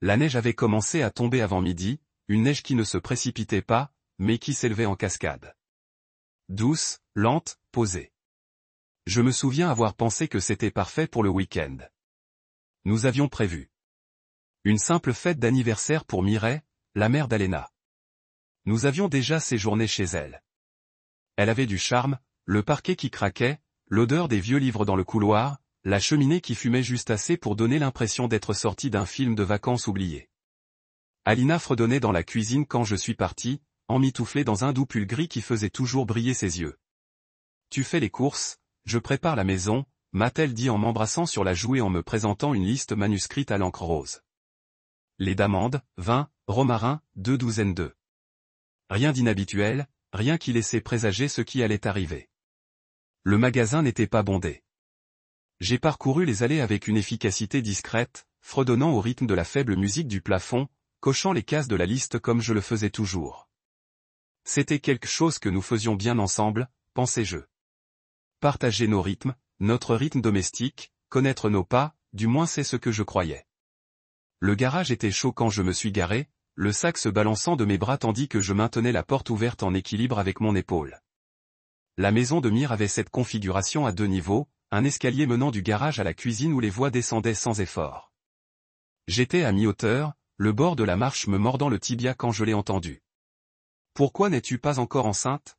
La neige avait commencé à tomber avant midi, une neige qui ne se précipitait pas, mais qui s'élevait en cascade. Douce, lente, posée. Je me souviens avoir pensé que c'était parfait pour le week-end. Nous avions prévu une simple fête d'anniversaire pour Mireille, la mère d'Alena. Nous avions déjà séjourné chez elle. Elle avait du charme, le parquet qui craquait, l'odeur des vieux livres dans le couloir, la cheminée qui fumait juste assez pour donner l'impression d'être sortie d'un film de vacances oublié. Alina fredonnait dans la cuisine quand je suis parti, emmitouflée dans un doux pull gris qui faisait toujours briller ses yeux. « Tu fais les courses, je prépare la maison », m'a-t-elle dit en m'embrassant sur la joue et en me présentant une liste manuscrite à l'encre rose. Lait d'amande, vin, romarin, 2 douzaines d'œufs. Rien d'inhabituel, rien qui laissait présager ce qui allait arriver. Le magasin n'était pas bondé. J'ai parcouru les allées avec une efficacité discrète, fredonnant au rythme de la faible musique du plafond, cochant les cases de la liste comme je le faisais toujours. C'était quelque chose que nous faisions bien ensemble, pensais-je. Partager nos rythmes, notre rythme domestique, connaître nos pas, du moins c'est ce que je croyais. Le garage était chaud quand je me suis garé, le sac se balançant de mes bras tandis que je maintenais la porte ouverte en équilibre avec mon épaule. La maison de Mire avait cette configuration à 2 niveaux, un escalier menant du garage à la cuisine où les voies descendaient sans effort. J'étais à mi-hauteur, le bord de la marche me mordant le tibia quand je l'ai entendu. « Pourquoi n'es-tu pas encore enceinte ?»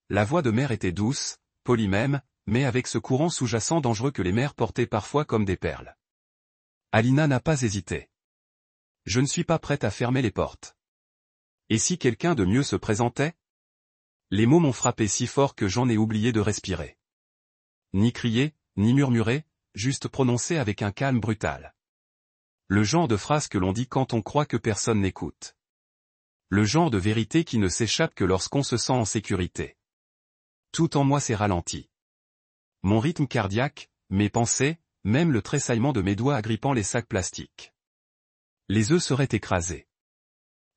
La voix de mère était douce, polie même, mais avec ce courant sous-jacent dangereux que les mères portaient parfois comme des perles. Alina n'a pas hésité. Je ne suis pas prête à fermer les portes. Et si quelqu'un de mieux se présentait? Les mots m'ont frappé si fort que j'en ai oublié de respirer. Ni crier, ni murmurer, juste prononcer avec un calme brutal. Le genre de phrase que l'on dit quand on croit que personne n'écoute. Le genre de vérité qui ne s'échappe que lorsqu'on se sent en sécurité. Tout en moi s'est ralenti. Mon rythme cardiaque, mes pensées, même le tressaillement de mes doigts agrippant les sacs plastiques. Les œufs seraient écrasés.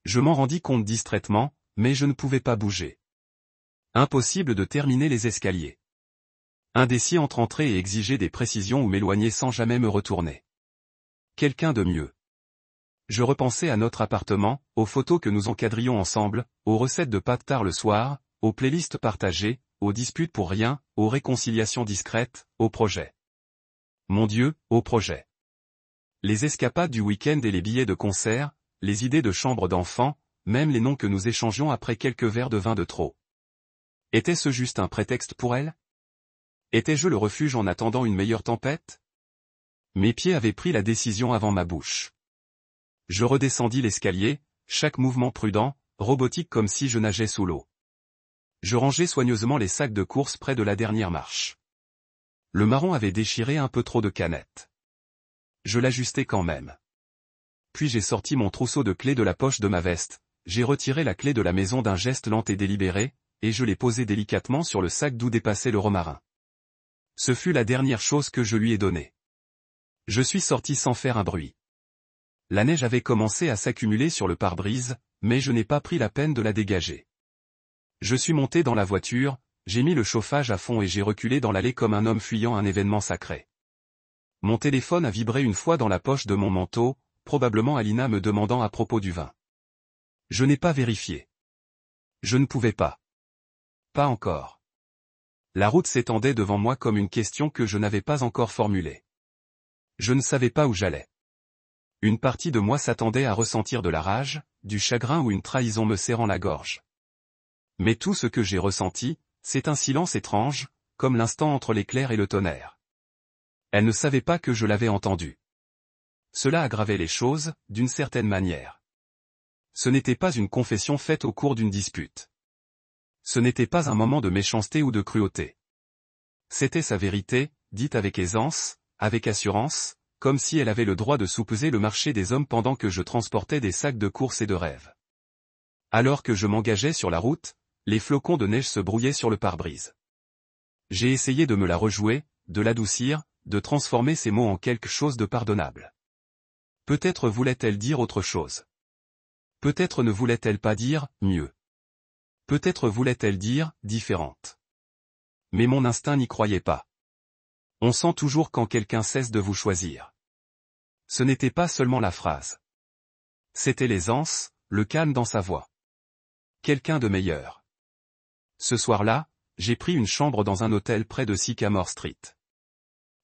Je m'en rendis compte distraitement, mais je ne pouvais pas bouger. Impossible de terminer les escaliers. Indécis entre entrer et exiger des précisions ou m'éloigner sans jamais me retourner. Quelqu'un de mieux. Je repensais à notre appartement, aux photos que nous encadrions ensemble, aux recettes de pâtes tard le soir, aux playlists partagées, aux disputes pour rien, aux réconciliations discrètes, aux projets. Mon Dieu, aux projets. Les escapades du week-end et les billets de concert, les idées de chambre d'enfant, même les noms que nous échangions après quelques verres de vin de trop. Était-ce juste un prétexte pour elle? Étais-je le refuge en attendant une meilleure tempête? Mes pieds avaient pris la décision avant ma bouche. Je redescendis l'escalier, chaque mouvement prudent, robotique comme si je nageais sous l'eau. Je rangeai soigneusement les sacs de course près de la dernière marche. Le marron avait déchiré un peu trop de canettes. Je l'ajustai quand même. Puis j'ai sorti mon trousseau de clés de la poche de ma veste, j'ai retiré la clé de la maison d'un geste lent et délibéré, et je l'ai posée délicatement sur le sac d'où dépassait le romarin. Ce fut la dernière chose que je lui ai donnée. Je suis sorti sans faire un bruit. La neige avait commencé à s'accumuler sur le pare-brise, mais je n'ai pas pris la peine de la dégager. Je suis monté dans la voiture, j'ai mis le chauffage à fond et j'ai reculé dans l'allée comme un homme fuyant un événement sacré. Mon téléphone a vibré une fois dans la poche de mon manteau, probablement Alina me demandant à propos du vin. Je n'ai pas vérifié. Je ne pouvais pas. Pas encore. La route s'étendait devant moi comme une question que je n'avais pas encore formulée. Je ne savais pas où j'allais. Une partie de moi s'attendait à ressentir de la rage, du chagrin ou une trahison me serrant la gorge. Mais tout ce que j'ai ressenti, c'est un silence étrange, comme l'instant entre l'éclair et le tonnerre. Elle ne savait pas que je l'avais entendu. Cela aggravait les choses, d'une certaine manière. Ce n'était pas une confession faite au cours d'une dispute. Ce n'était pas un moment de méchanceté ou de cruauté. C'était sa vérité, dite avec aisance, avec assurance, comme si elle avait le droit de soupeser le marché des hommes pendant que je transportais des sacs de courses et de rêves. Alors que je m'engageais sur la route, les flocons de neige se brouillaient sur le pare-brise. J'ai essayé de me la rejouer, de l'adoucir, de transformer ces mots en quelque chose de pardonnable. Peut-être voulait-elle dire autre chose. Peut-être ne voulait-elle pas dire « mieux ». Peut-être voulait-elle dire « différente ». Mais mon instinct n'y croyait pas. On sent toujours quand quelqu'un cesse de vous choisir. Ce n'était pas seulement la phrase. C'était l'aisance, le calme dans sa voix. Quelqu'un de meilleur. Ce soir-là, j'ai pris une chambre dans un hôtel près de Sycamore Street.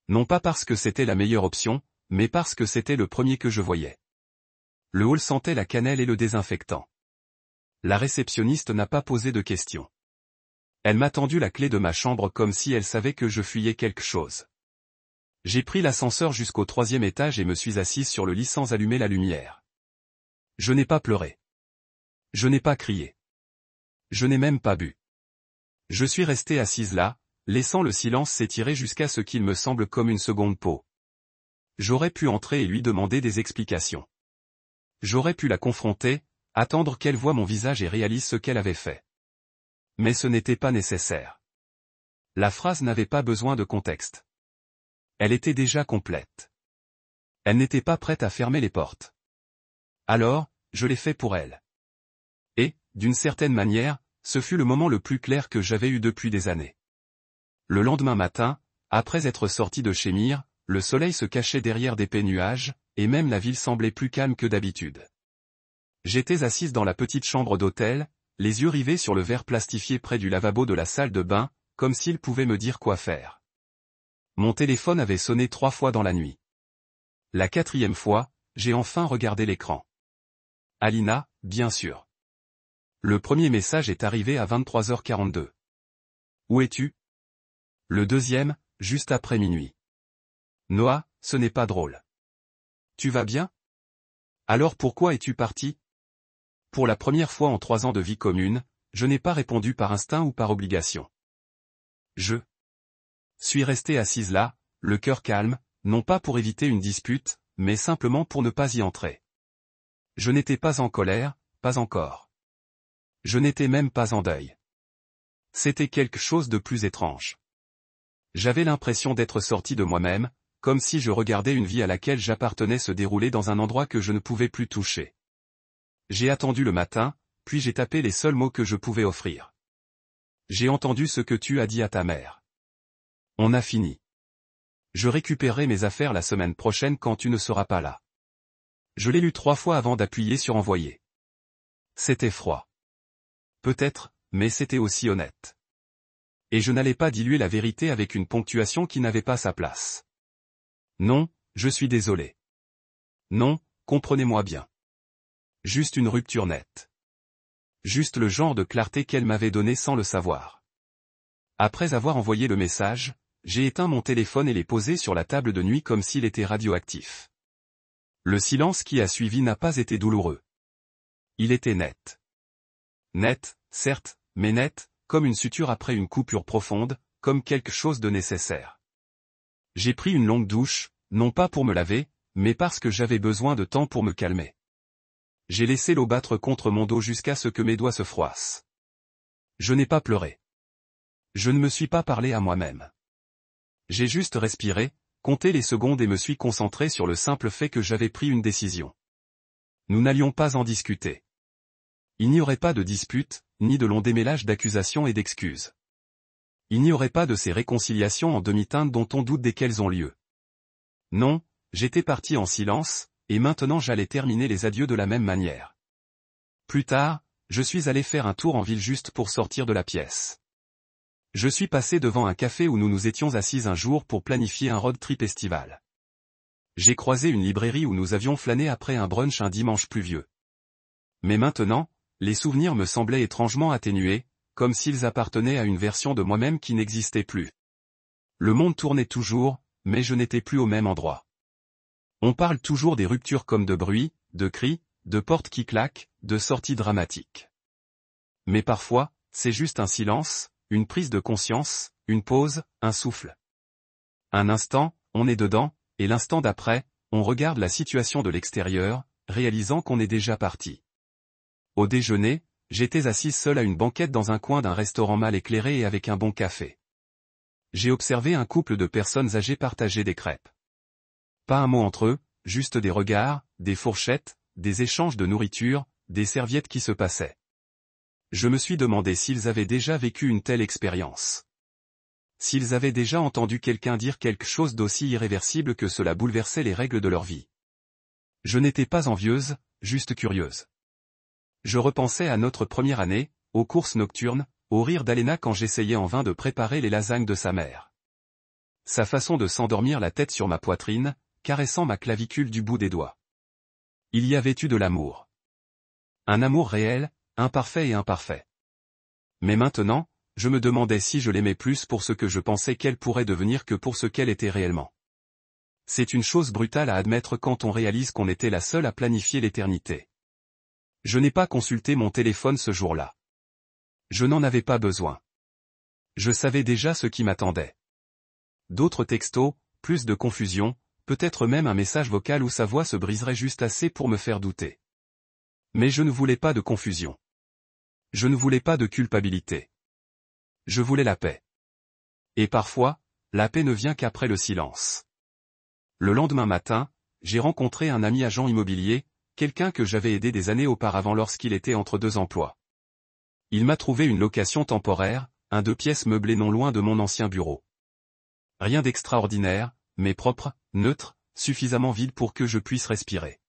Non pas parce que c'était la meilleure option, mais parce que c'était le premier que je voyais. Le hall sentait la cannelle et le désinfectant. La réceptionniste n'a pas posé de questions. Elle m'a tendu la clé de ma chambre comme si elle savait que je fuyais quelque chose. J'ai pris l'ascenseur jusqu'au 3e étage et me suis assise sur le lit sans allumer la lumière. Je n'ai pas pleuré. Je n'ai pas crié. Je n'ai même pas bu. Je suis restée assise là, laissant le silence s'étirer jusqu'à ce qu'il me semble comme une seconde peau. J'aurais pu entrer et lui demander des explications. J'aurais pu la confronter, attendre qu'elle voie mon visage et réalise ce qu'elle avait fait. Mais ce n'était pas nécessaire. La phrase n'avait pas besoin de contexte. Elle était déjà complète. Elle n'était pas prête à fermer les portes. Alors, je l'ai fait pour elle. Et, d'une certaine manière, ce fut le moment le plus clair que j'avais eu depuis des années. Le lendemain matin, après être sorti de chez Mire, le soleil se cachait derrière d'épais nuages, et même la ville semblait plus calme que d'habitude. J'étais assise dans la petite chambre d'hôtel, les yeux rivés sur le verre plastifié près du lavabo de la salle de bain, comme s'il pouvait me dire quoi faire. Mon téléphone avait sonné 3 fois dans la nuit. La 4e fois, j'ai enfin regardé l'écran. Alina, bien sûr. Le premier message est arrivé à 23h42. Où es-tu? Le deuxième, juste après minuit. Noah, ce n'est pas drôle. Tu vas bien? Alors pourquoi es-tu parti? Pour la première fois en 3 ans de vie commune, je n'ai pas répondu par instinct ou par obligation. Je suis restée assise là, le cœur calme, non pas pour éviter une dispute, mais simplement pour ne pas y entrer. Je n'étais pas en colère, pas encore. Je n'étais même pas en deuil. C'était quelque chose de plus étrange. J'avais l'impression d'être sorti de moi-même, comme si je regardais une vie à laquelle j'appartenais se dérouler dans un endroit que je ne pouvais plus toucher. J'ai attendu le matin, puis j'ai tapé les seuls mots que je pouvais offrir. J'ai entendu ce que tu as dit à ta mère. On a fini. Je récupérerai mes affaires la semaine prochaine quand tu ne seras pas là. Je l'ai lu 3 fois avant d'appuyer sur envoyer. C'était froid. Peut-être, mais c'était aussi honnête. Et je n'allais pas diluer la vérité avec une ponctuation qui n'avait pas sa place. Non, je suis désolé. Non, comprenez-moi bien. Juste une rupture nette. Juste le genre de clarté qu'elle m'avait donné sans le savoir. Après avoir envoyé le message, j'ai éteint mon téléphone et l'ai posé sur la table de nuit comme s'il était radioactif. Le silence qui a suivi n'a pas été douloureux. Il était net. Net, certes, mais net, comme une suture après une coupure profonde, comme quelque chose de nécessaire. J'ai pris une longue douche, non pas pour me laver, mais parce que j'avais besoin de temps pour me calmer. J'ai laissé l'eau battre contre mon dos jusqu'à ce que mes doigts se froissent. Je n'ai pas pleuré. Je ne me suis pas parlé à moi-même. J'ai juste respiré, compté les secondes et me suis concentré sur le simple fait que j'avais pris une décision. Nous n'allions pas en discuter. Il n'y aurait pas de dispute, ni de long démêlage d'accusations et d'excuses. Il n'y aurait pas de ces réconciliations en demi-teinte dont on doute dès qu'elles ont lieu. Non, j'étais parti en silence, et maintenant j'allais terminer les adieux de la même manière. Plus tard, je suis allé faire un tour en ville juste pour sortir de la pièce. Je suis passé devant un café où nous nous étions assis un jour pour planifier un road trip estival. J'ai croisé une librairie où nous avions flâné après un brunch un dimanche pluvieux. Mais maintenant, les souvenirs me semblaient étrangement atténués, comme s'ils appartenaient à une version de moi-même qui n'existait plus. Le monde tournait toujours, mais je n'étais plus au même endroit. On parle toujours des ruptures comme de bruits, de cris, de portes qui claquent, de sorties dramatiques. Mais parfois, c'est juste un silence, une prise de conscience, une pause, un souffle. Un instant, on est dedans, et l'instant d'après, on regarde la situation de l'extérieur, réalisant qu'on est déjà parti. Au déjeuner, j'étais assise seule à une banquette dans un coin d'un restaurant mal éclairé et avec un bon café. J'ai observé un couple de personnes âgées partager des crêpes. Pas un mot entre eux, juste des regards, des fourchettes, des échanges de nourriture, des serviettes qui se passaient. Je me suis demandé s'ils avaient déjà vécu une telle expérience. S'ils avaient déjà entendu quelqu'un dire quelque chose d'aussi irréversible que cela bouleversait les règles de leur vie. Je n'étais pas envieuse, juste curieuse. Je repensais à notre première année, aux courses nocturnes, au rire d'Alena quand j'essayais en vain de préparer les lasagnes de sa mère. Sa façon de s'endormir la tête sur ma poitrine, caressant ma clavicule du bout des doigts. Il y avait eu de l'amour. Un amour réel, imparfait et imparfait. Mais maintenant, je me demandais si je l'aimais plus pour ce que je pensais qu'elle pourrait devenir que pour ce qu'elle était réellement. C'est une chose brutale à admettre quand on réalise qu'on était la seule à planifier l'éternité. Je n'ai pas consulté mon téléphone ce jour-là. Je n'en avais pas besoin. Je savais déjà ce qui m'attendait. D'autres textos, plus de confusion, peut-être même un message vocal où sa voix se briserait juste assez pour me faire douter. Mais je ne voulais pas de confusion. Je ne voulais pas de culpabilité. Je voulais la paix. Et parfois, la paix ne vient qu'après le silence. Le lendemain matin, j'ai rencontré un ami agent immobilier, quelqu'un que j'avais aidé des années auparavant lorsqu'il était entre deux emplois. Il m'a trouvé une location temporaire, un 2 pièces meublé non loin de mon ancien bureau. Rien d'extraordinaire, mais propre, neutre, suffisamment vide pour que je puisse respirer.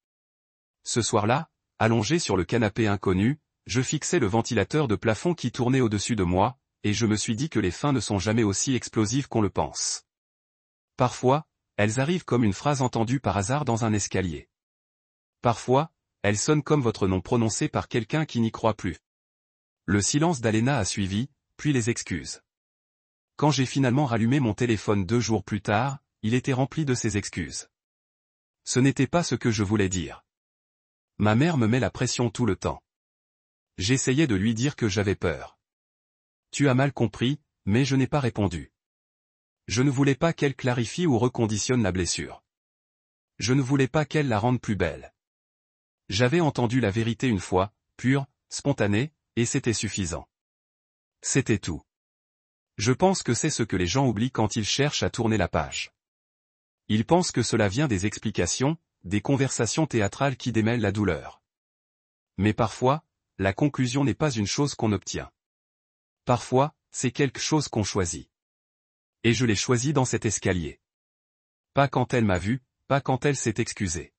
Ce soir-là, allongé sur le canapé inconnu, je fixais le ventilateur de plafond qui tournait au-dessus de moi, et je me suis dit que les fins ne sont jamais aussi explosives qu'on le pense. Parfois, elles arrivent comme une phrase entendue par hasard dans un escalier. Parfois, elles sonnent comme votre nom prononcé par quelqu'un qui n'y croit plus. Le silence d'Alena a suivi, puis les excuses. Quand j'ai finalement rallumé mon téléphone 2 jours plus tard, il était rempli de ces excuses. Ce n'était pas ce que je voulais dire. Ma mère me met la pression tout le temps. J'essayais de lui dire que j'avais peur. Tu as mal compris, mais je n'ai pas répondu. Je ne voulais pas qu'elle clarifie ou reconditionne la blessure. Je ne voulais pas qu'elle la rende plus belle. J'avais entendu la vérité une fois, pure, spontanée, et c'était suffisant. C'était tout. Je pense que c'est ce que les gens oublient quand ils cherchent à tourner la page. Ils pensent que cela vient des explications, des conversations théâtrales qui démêlent la douleur. Mais parfois, la conclusion n'est pas une chose qu'on obtient. Parfois, c'est quelque chose qu'on choisit. Et je l'ai choisi dans cet escalier. Pas quand elle m'a vu, pas quand elle s'est excusée.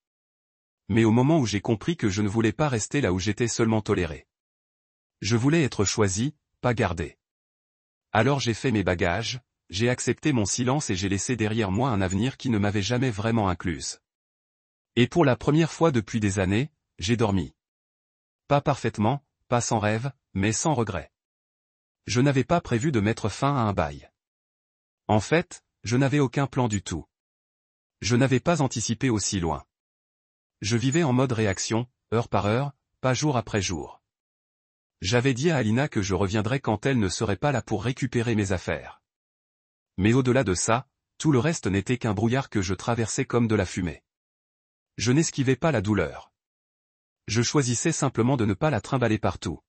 Mais au moment où j'ai compris que je ne voulais pas rester là où j'étais seulement toléré. Je voulais être choisi, pas gardé. Alors j'ai fait mes bagages, j'ai accepté mon silence et j'ai laissé derrière moi un avenir qui ne m'avait jamais vraiment incluse. Et pour la première fois depuis des années, j'ai dormi. Pas parfaitement, pas sans rêve, mais sans regret. Je n'avais pas prévu de mettre fin à un bail. En fait, je n'avais aucun plan du tout. Je n'avais pas anticipé aussi loin. Je vivais en mode réaction, heure par heure, pas jour après jour. J'avais dit à Alina que je reviendrais quand elle ne serait pas là pour récupérer mes affaires. Mais au-delà de ça, tout le reste n'était qu'un brouillard que je traversais comme de la fumée. Je n'esquivais pas la douleur. Je choisissais simplement de ne pas la trimballer partout.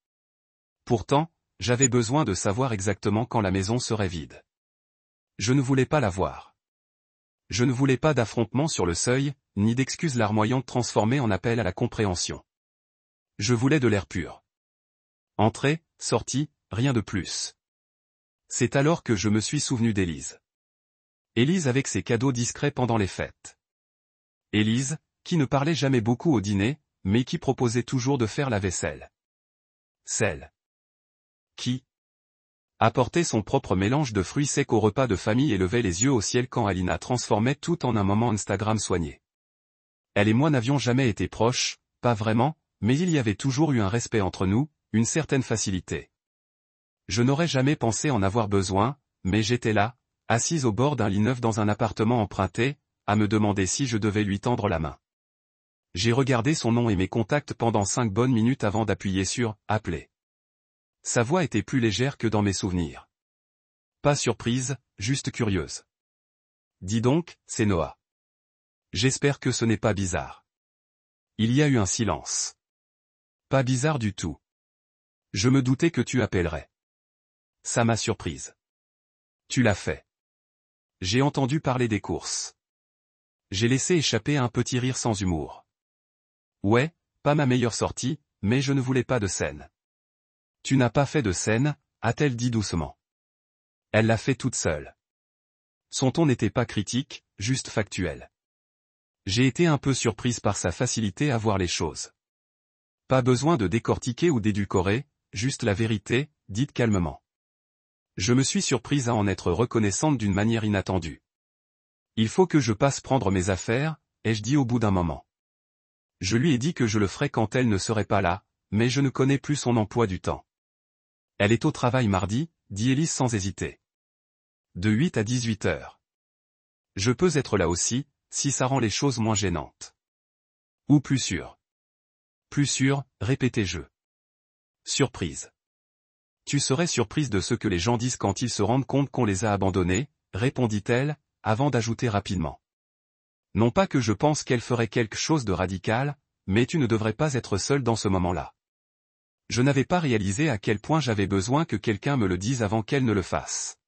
Pourtant, j'avais besoin de savoir exactement quand la maison serait vide. Je ne voulais pas la voir. Je ne voulais pas d'affrontement sur le seuil, ni d'excuses larmoyantes transformées en appel à la compréhension. Je voulais de l'air pur. Entrée, sortie, rien de plus. C'est alors que je me suis souvenu d'Élise. Élise avec ses cadeaux discrets pendant les fêtes. Élise, qui ne parlait jamais beaucoup au dîner, mais qui proposait toujours de faire la vaisselle. Celle qui apportait son propre mélange de fruits secs au repas de famille et levait les yeux au ciel quand Alina transformait tout en un moment Instagram soigné. Elle et moi n'avions jamais été proches, pas vraiment, mais il y avait toujours eu un respect entre nous, une certaine facilité. Je n'aurais jamais pensé en avoir besoin, mais j'étais là, assise au bord d'un lit neuf dans un appartement emprunté, à me demander si je devais lui tendre la main. J'ai regardé son nom et mes contacts pendant 5 bonnes minutes avant d'appuyer sur « Appeler ». Sa voix était plus légère que dans mes souvenirs. Pas surprise, juste curieuse. Dis donc, c'est Noah. J'espère que ce n'est pas bizarre. Il y a eu un silence. Pas bizarre du tout. Je me doutais que tu appellerais. Ça m'a surprise. Tu l'as fait. J'ai entendu parler des courses. J'ai laissé échapper un petit rire sans humour. Ouais, pas ma meilleure sortie, mais je ne voulais pas de scène. Tu n'as pas fait de scène, a-t-elle dit doucement. Elle l'a fait toute seule. Son ton n'était pas critique, juste factuel. J'ai été un peu surprise par sa facilité à voir les choses. Pas besoin de décortiquer ou d'édulcorer, juste la vérité, dite calmement. Je me suis surprise à en être reconnaissante d'une manière inattendue. Il faut que je passe prendre mes affaires, ai-je dit au bout d'un moment. Je lui ai dit que je le ferais quand elle ne serait pas là, mais je ne connais plus son emploi du temps. Elle est au travail mardi, dit Élise sans hésiter. De 8 à 18 heures. Je peux être là aussi, si ça rend les choses moins gênantes. Ou plus sûr. Plus sûr, répétai-je. Surprise. Tu serais surprise de ce que les gens disent quand ils se rendent compte qu'on les a abandonnés, répondit-elle, avant d'ajouter rapidement. Non pas que je pense qu'elle ferait quelque chose de radical, mais tu ne devrais pas être seule dans ce moment-là. Je n'avais pas réalisé à quel point j'avais besoin que quelqu'un me le dise avant qu'elle ne le fasse.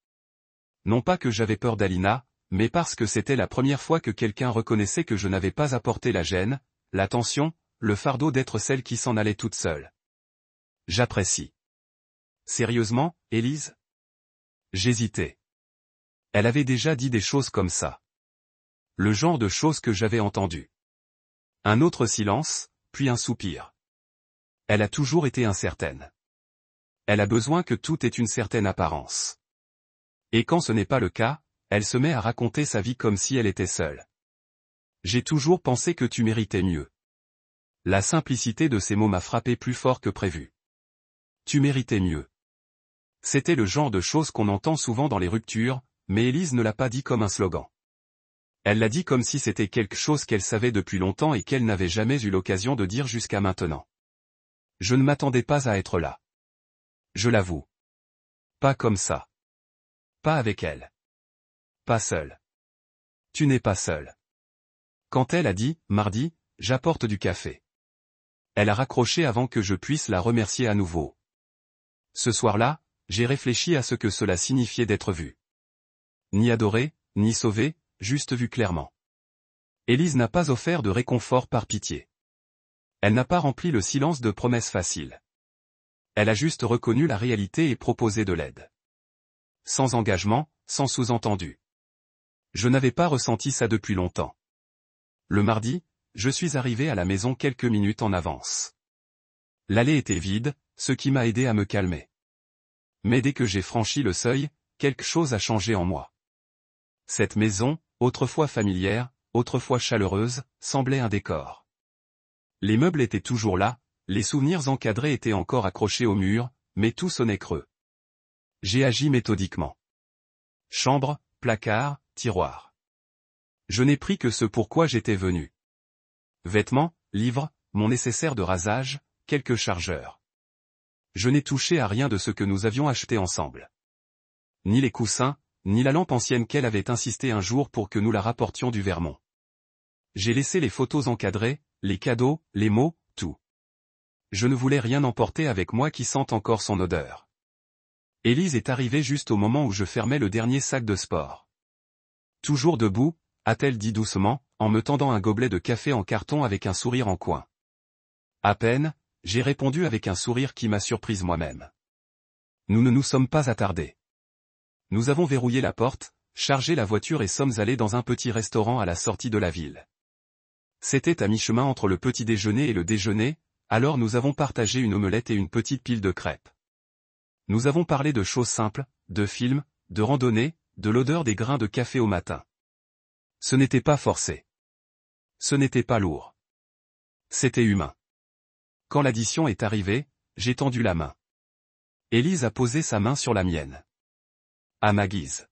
Non pas que j'avais peur d'Alina, mais parce que c'était la première fois que quelqu'un reconnaissait que je n'avais pas apporté la gêne, l'attention, le fardeau d'être celle qui s'en allait toute seule. J'apprécie. Sérieusement, Élise? J'hésitais. Elle avait déjà dit des choses comme ça. Le genre de choses que j'avais entendues. Un autre silence, puis un soupir. Elle a toujours été incertaine. Elle a besoin que tout ait une certaine apparence. Et quand ce n'est pas le cas, elle se met à raconter sa vie comme si elle était seule. J'ai toujours pensé que tu méritais mieux. La simplicité de ces mots m'a frappé plus fort que prévu. Tu méritais mieux. C'était le genre de choses qu'on entend souvent dans les ruptures, mais Élise ne l'a pas dit comme un slogan. Elle l'a dit comme si c'était quelque chose qu'elle savait depuis longtemps et qu'elle n'avait jamais eu l'occasion de dire jusqu'à maintenant. Je ne m'attendais pas à être là. Je l'avoue. Pas comme ça. Pas avec elle. Pas seule. Tu n'es pas seule. Quand elle a dit, mardi, j'apporte du café. Elle a raccroché avant que je puisse la remercier à nouveau. Ce soir-là, j'ai réfléchi à ce que cela signifiait d'être vue. Ni adorée, ni sauvée, juste vue clairement. Élise n'a pas offert de réconfort par pitié. Elle n'a pas rempli le silence de promesses faciles. Elle a juste reconnu la réalité et proposé de l'aide. Sans engagement, sans sous-entendu. Je n'avais pas ressenti ça depuis longtemps. Le mardi, je suis arrivé à la maison quelques minutes en avance. L'allée était vide, ce qui m'a aidé à me calmer. Mais dès que j'ai franchi le seuil, quelque chose a changé en moi. Cette maison, autrefois familière, autrefois chaleureuse, semblait un décor. Les meubles étaient toujours là, les souvenirs encadrés étaient encore accrochés au mur, mais tout sonnait creux. J'ai agi méthodiquement. Chambre, placard, tiroir. Je n'ai pris que ce pourquoi j'étais venu. Vêtements, livres, mon nécessaire de rasage, quelques chargeurs. Je n'ai touché à rien de ce que nous avions acheté ensemble. Ni les coussins, ni la lampe ancienne qu'elle avait insisté un jour pour que nous la rapportions du Vermont. J'ai laissé les photos encadrées, les cadeaux, les mots, tout. Je ne voulais rien emporter avec moi qui sente encore son odeur. Élise est arrivée juste au moment où je fermais le dernier sac de sport. Toujours debout, a-t-elle dit doucement, en me tendant un gobelet de café en carton avec un sourire en coin. À peine, j'ai répondu avec un sourire qui m'a surprise moi-même. Nous ne nous sommes pas attardés. Nous avons verrouillé la porte, chargé la voiture et sommes allés dans un petit restaurant à la sortie de la ville. C'était à mi-chemin entre le petit déjeuner et le déjeuner, alors nous avons partagé une omelette et une petite pile de crêpes. Nous avons parlé de choses simples, de films, de randonnées, de l'odeur des grains de café au matin. Ce n'était pas forcé. Ce n'était pas lourd. C'était humain. Quand l'addition est arrivée, j'ai tendu la main. Élise a posé sa main sur la mienne. À ma guise.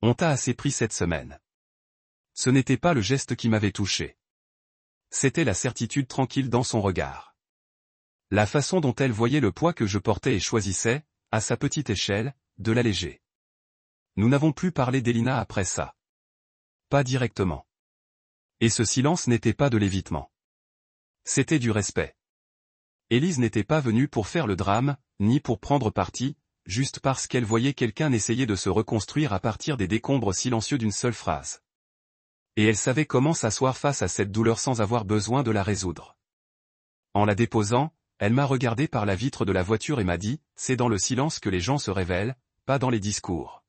On t'a assez pris cette semaine. Ce n'était pas le geste qui m'avait touché. C'était la certitude tranquille dans son regard. La façon dont elle voyait le poids que je portais et choisissait, à sa petite échelle, de l'alléger. Nous n'avons plus parlé d'Elina après ça. Pas directement. Et ce silence n'était pas de l'évitement. C'était du respect. Élise n'était pas venue pour faire le drame, ni pour prendre parti, juste parce qu'elle voyait quelqu'un essayer de se reconstruire à partir des décombres silencieux d'une seule phrase. Et elle savait comment s'asseoir face à cette douleur sans avoir besoin de la résoudre. En la déposant, elle m'a regardé par la vitre de la voiture et m'a dit, c'est dans le silence que les gens se révèlent, pas dans les discours.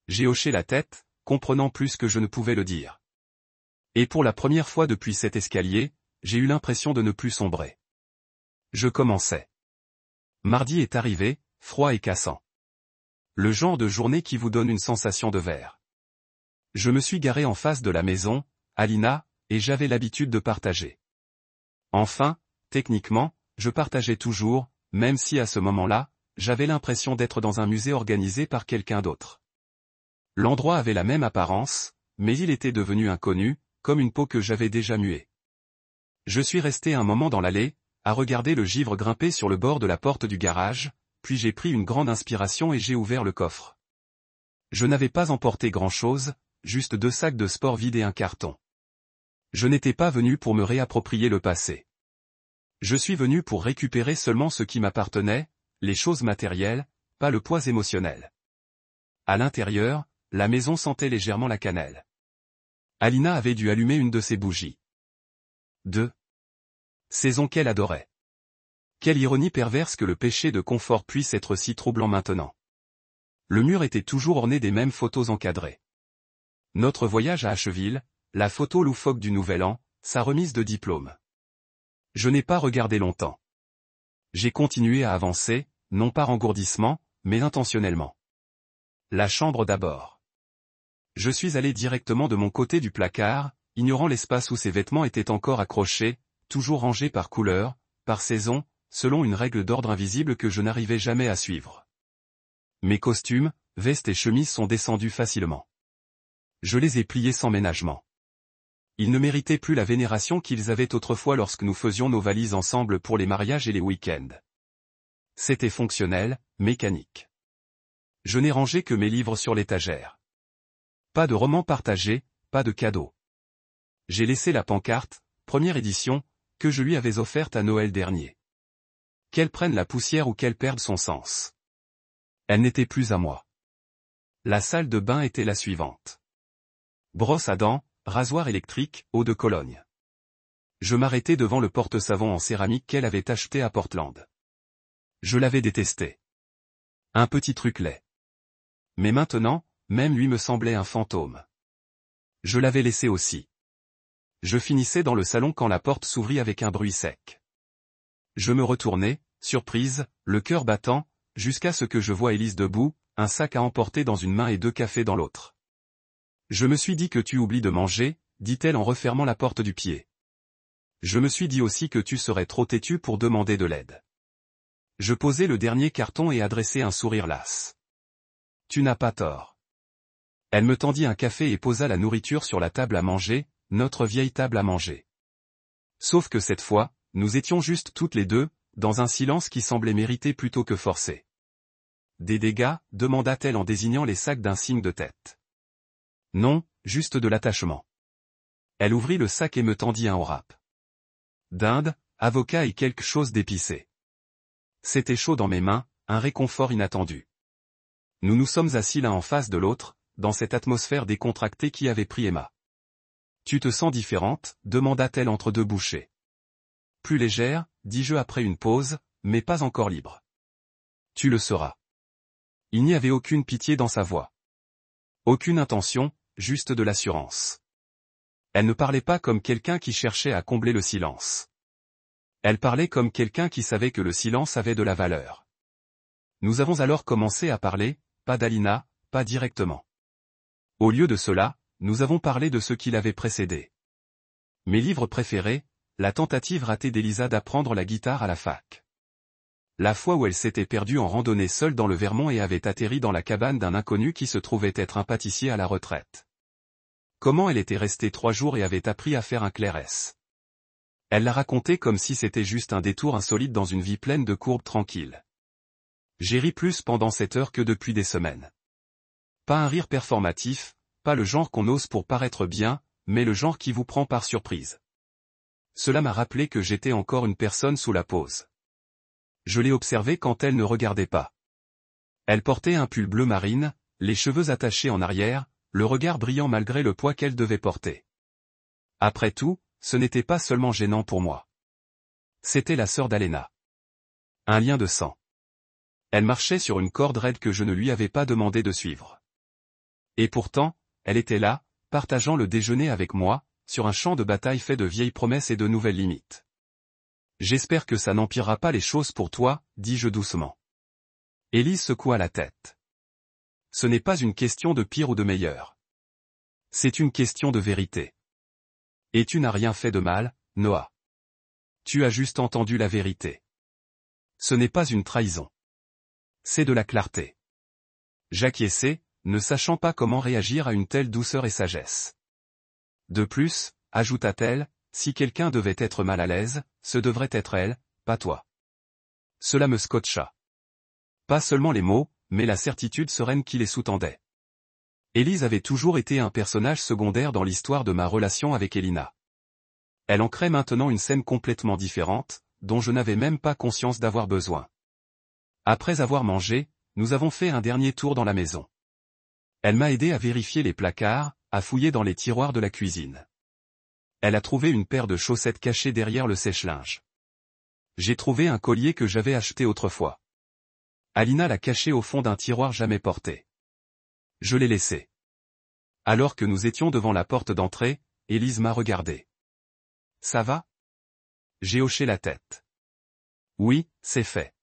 J'ai hoché la tête, comprenant plus que je ne pouvais le dire. Et pour la première fois depuis cet escalier, j'ai eu l'impression de ne plus sombrer. Je commençais. Mardi est arrivé, froid et cassant. Le genre de journée qui vous donne une sensation de verre. Je me suis garé en face de la maison, Alina, et j'avais l'habitude de partager. Enfin, techniquement, je partageais toujours, même si à ce moment-là, j'avais l'impression d'être dans un musée organisé par quelqu'un d'autre. L'endroit avait la même apparence, mais il était devenu inconnu, comme une peau que j'avais déjà muée. Je suis resté un moment dans l'allée, à regarder le givre grimper sur le bord de la porte du garage, puis j'ai pris une grande inspiration et j'ai ouvert le coffre. Je n'avais pas emporté grand-chose, juste 2 sacs de sport vides et un carton. Je n'étais pas venu pour me réapproprier le passé. Je suis venu pour récupérer seulement ce qui m'appartenait, les choses matérielles, pas le poids émotionnel. À l'intérieur, la maison sentait légèrement la cannelle. Alina avait dû allumer une de ses bougies. 2. Saison qu'elle adorait. Quelle ironie perverse que le péché de confort puisse être si troublant maintenant. Le mur était toujours orné des mêmes photos encadrées. Notre voyage à Asheville, la photo loufoque du Nouvel An, sa remise de diplôme. Je n'ai pas regardé longtemps. J'ai continué à avancer, non par engourdissement, mais intentionnellement. La chambre d'abord. Je suis allé directement de mon côté du placard, ignorant l'espace où ses vêtements étaient encore accrochés, toujours rangés par couleur, par saison, selon une règle d'ordre invisible que je n'arrivais jamais à suivre. Mes costumes, vestes et chemises sont descendus facilement. Je les ai pliés sans ménagement. Ils ne méritaient plus la vénération qu'ils avaient autrefois lorsque nous faisions nos valises ensemble pour les mariages et les week-ends. C'était fonctionnel, mécanique. Je n'ai rangé que mes livres sur l'étagère. Pas de romans partagés, pas de cadeaux. J'ai laissé la pancarte, première édition, que je lui avais offerte à Noël dernier. Qu'elle prenne la poussière ou qu'elle perde son sens. Elle n'était plus à moi. La salle de bain était la suivante. Brosse à dents, rasoir électrique, eau de Cologne. Je m'arrêtai devant le porte-savon en céramique qu'elle avait acheté à Portland. Je l'avais détesté. Un petit truc laid. Mais maintenant, même lui me semblait un fantôme. Je l'avais laissé aussi. Je finissais dans le salon quand la porte s'ouvrit avec un bruit sec. Je me retournai, surprise, le cœur battant, jusqu'à ce que je voie Élise debout, un sac à emporter dans une main et 2 cafés dans l'autre. Je me suis dit que tu oublies de manger, dit-elle en refermant la porte du pied. Je me suis dit aussi que tu serais trop têtu pour demander de l'aide. Je posai le dernier carton et adressai un sourire las. Tu n'as pas tort. Elle me tendit un café et posa la nourriture sur la table à manger, notre vieille table à manger. Sauf que cette fois, nous étions juste toutes les deux, dans un silence qui semblait mérité plutôt que forcé. Des dégâts, demanda-t-elle en désignant les sacs d'un signe de tête. Non, juste de l'attachement. Elle ouvrit le sac et me tendit un wrap. Dinde, avocat et quelque chose d'épicé. C'était chaud dans mes mains, un réconfort inattendu. Nous nous sommes assis l'un en face de l'autre, dans cette atmosphère décontractée qui avait pris Emma. Tu te sens différente, demanda-t-elle entre 2 bouchées. Plus légère, dis-je après une pause, mais pas encore libre. Tu le seras. Il n'y avait aucune pitié dans sa voix. Aucune intention, juste de l'assurance. Elle ne parlait pas comme quelqu'un qui cherchait à combler le silence. Elle parlait comme quelqu'un qui savait que le silence avait de la valeur. Nous avons alors commencé à parler, pas d'Alina, pas directement. Au lieu de cela, nous avons parlé de ce qui l'avait précédé. Mes livres préférés, la tentative ratée d'Elisa d'apprendre la guitare à la fac. La fois où elle s'était perdue en randonnée seule dans le Vermont et avait atterri dans la cabane d'un inconnu qui se trouvait être un pâtissier à la retraite. Comment elle était restée 3 jours et avait appris à faire un clairesse. Elle l'a raconté comme si c'était juste un détour insolite dans une vie pleine de courbes tranquilles. J'ai ri plus pendant cette heure que depuis des semaines. Pas un rire performatif, pas le genre qu'on ose pour paraître bien, mais le genre qui vous prend par surprise. Cela m'a rappelé que j'étais encore une personne sous la pose. Je l'ai observée quand elle ne regardait pas. Elle portait un pull bleu marine, les cheveux attachés en arrière, le regard brillant malgré le poids qu'elle devait porter. Après tout, ce n'était pas seulement gênant pour moi. C'était la sœur d'Alena. Un lien de sang. Elle marchait sur une corde raide que je ne lui avais pas demandé de suivre. Et pourtant, elle était là, partageant le déjeuner avec moi, sur un champ de bataille fait de vieilles promesses et de nouvelles limites. J'espère que ça n'empirera pas les choses pour toi, dis-je doucement. Élise secoua la tête. Ce n'est pas une question de pire ou de meilleur. C'est une question de vérité. Et tu n'as rien fait de mal, Noah. Tu as juste entendu la vérité. Ce n'est pas une trahison. C'est de la clarté. J'acquiesçai, ne sachant pas comment réagir à une telle douceur et sagesse. De plus, ajouta-t-elle, si quelqu'un devait être mal à l'aise, ce devrait être elle, pas toi. Cela me scotcha. Pas seulement les mots, mais la certitude sereine qui les sous-tendait. Élise avait toujours été un personnage secondaire dans l'histoire de ma relation avec Elina. Elle ancrait maintenant une scène complètement différente, dont je n'avais même pas conscience d'avoir besoin. Après avoir mangé, nous avons fait un dernier tour dans la maison. Elle m'a aidé à vérifier les placards, à fouiller dans les tiroirs de la cuisine. Elle a trouvé une paire de chaussettes cachées derrière le sèche-linge. J'ai trouvé un collier que j'avais acheté autrefois. Alina l'a caché au fond d'un tiroir jamais porté. Je l'ai laissé. Alors que nous étions devant la porte d'entrée, Élise m'a regardé. Ça va? J'ai hoché la tête. Oui, c'est fait.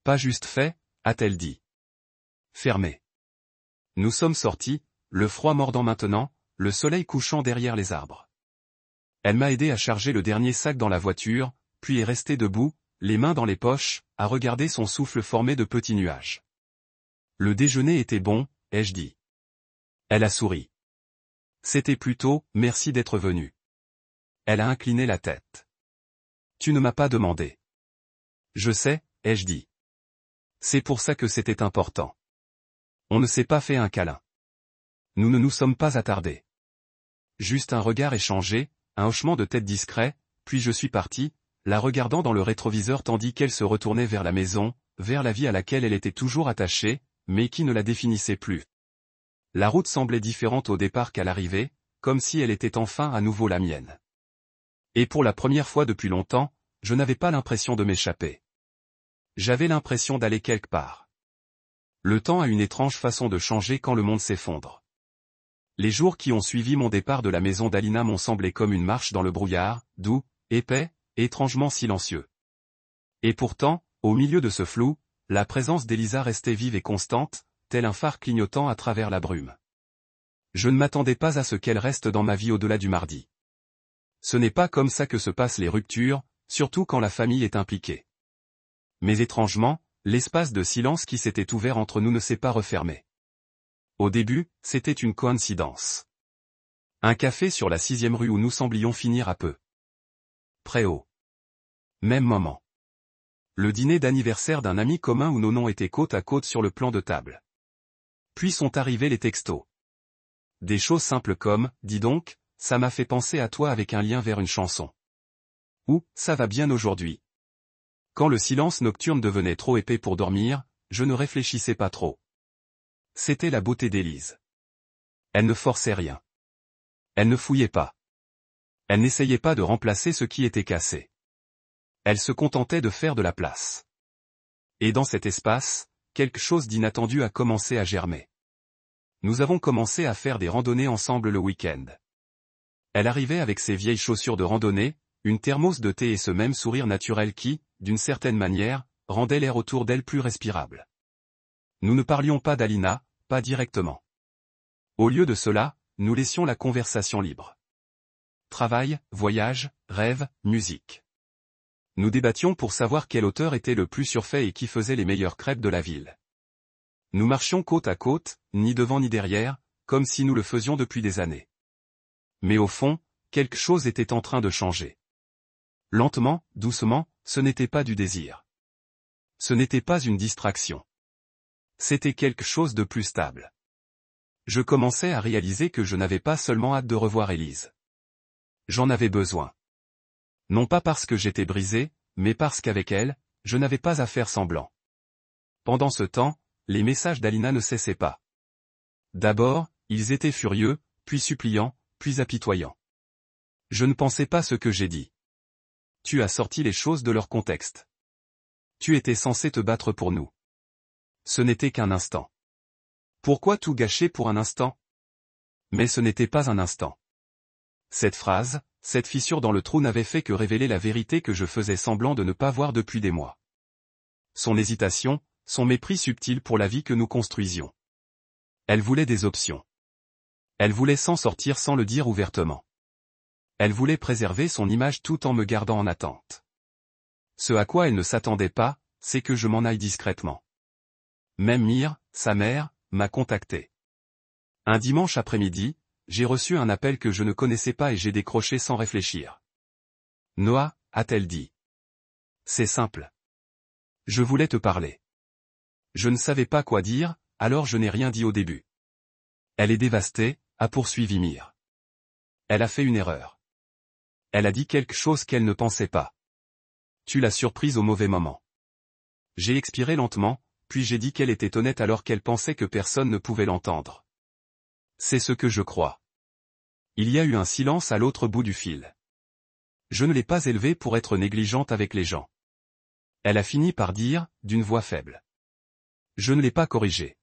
Pas juste fait, a-t-elle dit. Fermé. Nous sommes sortis, le froid mordant maintenant, le soleil couchant derrière les arbres. Elle m'a aidé à charger le dernier sac dans la voiture, puis est restée debout, les mains dans les poches, à regarder son souffle formé de petits nuages. Le déjeuner était bon, ai-je dit. Elle a souri. C'était plutôt, merci d'être venu. Elle a incliné la tête. Tu ne m'as pas demandé. Je sais, ai-je dit. C'est pour ça que c'était important. On ne s'est pas fait un câlin. Nous ne nous sommes pas attardés. Juste un regard échangé, un hochement de tête discret, puis je suis parti, la regardant dans le rétroviseur tandis qu'elle se retournait vers la maison, vers la vie à laquelle elle était toujours attachée, mais qui ne la définissait plus. La route semblait différente au départ qu'à l'arrivée, comme si elle était enfin à nouveau la mienne. Et pour la première fois depuis longtemps, je n'avais pas l'impression de m'échapper. J'avais l'impression d'aller quelque part. Le temps a une étrange façon de changer quand le monde s'effondre. Les jours qui ont suivi mon départ de la maison d'Alina m'ont semblé comme une marche dans le brouillard, doux, épais, étrangement silencieux. Et pourtant, au milieu de ce flou, la présence d'Elisa restait vive et constante, tel un phare clignotant à travers la brume. Je ne m'attendais pas à ce qu'elle reste dans ma vie au-delà du mardi. Ce n'est pas comme ça que se passent les ruptures, surtout quand la famille est impliquée. Mais étrangement, l'espace de silence qui s'était ouvert entre nous ne s'est pas refermé. Au début, c'était une coïncidence. Un café sur la 6e rue où nous semblions finir à peu près au même moment. Le dîner d'anniversaire d'un ami commun où nos noms étaient côte à côte sur le plan de table. Puis sont arrivés les textos. Des choses simples comme, dis donc, ça m'a fait penser à toi avec un lien vers une chanson. Ou, ça va bien aujourd'hui. Quand le silence nocturne devenait trop épais pour dormir, je ne réfléchissais pas trop. C'était la beauté d'Élise. Elle ne forçait rien. Elle ne fouillait pas. Elle n'essayait pas de remplacer ce qui était cassé. Elle se contentait de faire de la place. Et dans cet espace, quelque chose d'inattendu a commencé à germer. Nous avons commencé à faire des randonnées ensemble le week-end. Elle arrivait avec ses vieilles chaussures de randonnée, une thermos de thé et ce même sourire naturel qui, d'une certaine manière, rendait l'air autour d'elle plus respirable. Nous ne parlions pas d'Alina, pas directement. Au lieu de cela, nous laissions la conversation libre. Travail, voyage, rêve, musique. Nous débattions pour savoir quel auteur était le plus surfait et qui faisait les meilleures crêpes de la ville. Nous marchions côte à côte, ni devant ni derrière, comme si nous le faisions depuis des années. Mais au fond, quelque chose était en train de changer. Lentement, doucement, ce n'était pas du désir. Ce n'était pas une distraction. C'était quelque chose de plus stable. Je commençais à réaliser que je n'avais pas seulement hâte de revoir Élise. J'en avais besoin. Non pas parce que j'étais brisé, mais parce qu'avec elle, je n'avais pas à faire semblant. Pendant ce temps, les messages d'Alina ne cessaient pas. D'abord, ils étaient furieux, puis suppliants, puis apitoyants. Je ne pensais pas ce que j'ai dit. Tu as sorti les choses de leur contexte. Tu étais censé te battre pour nous. Ce n'était qu'un instant. Pourquoi tout gâcher pour un instant? Mais ce n'était pas un instant. Cette phrase, cette fissure dans le trou n'avait fait que révéler la vérité que je faisais semblant de ne pas voir depuis des mois. Son hésitation, son mépris subtil pour la vie que nous construisions. Elle voulait des options. Elle voulait s'en sortir sans le dire ouvertement. Elle voulait préserver son image tout en me gardant en attente. Ce à quoi elle ne s'attendait pas, c'est que je m'en aille discrètement. Même Mire, sa mère, m'a contacté. Un dimanche après-midi, j'ai reçu un appel que je ne connaissais pas et j'ai décroché sans réfléchir. Noah, a-t-elle dit. C'est simple. Je voulais te parler. Je ne savais pas quoi dire, alors je n'ai rien dit au début. Elle est dévastée, a poursuivi Mire. Elle a fait une erreur. Elle a dit quelque chose qu'elle ne pensait pas. Tu l'as surprise au mauvais moment. J'ai expiré lentement, puis j'ai dit qu'elle était honnête alors qu'elle pensait que personne ne pouvait l'entendre. C'est ce que je crois. Il y a eu un silence à l'autre bout du fil. Je ne l'ai pas élevée pour être négligente avec les gens. Elle a fini par dire, d'une voix faible. Je ne l'ai pas corrigée.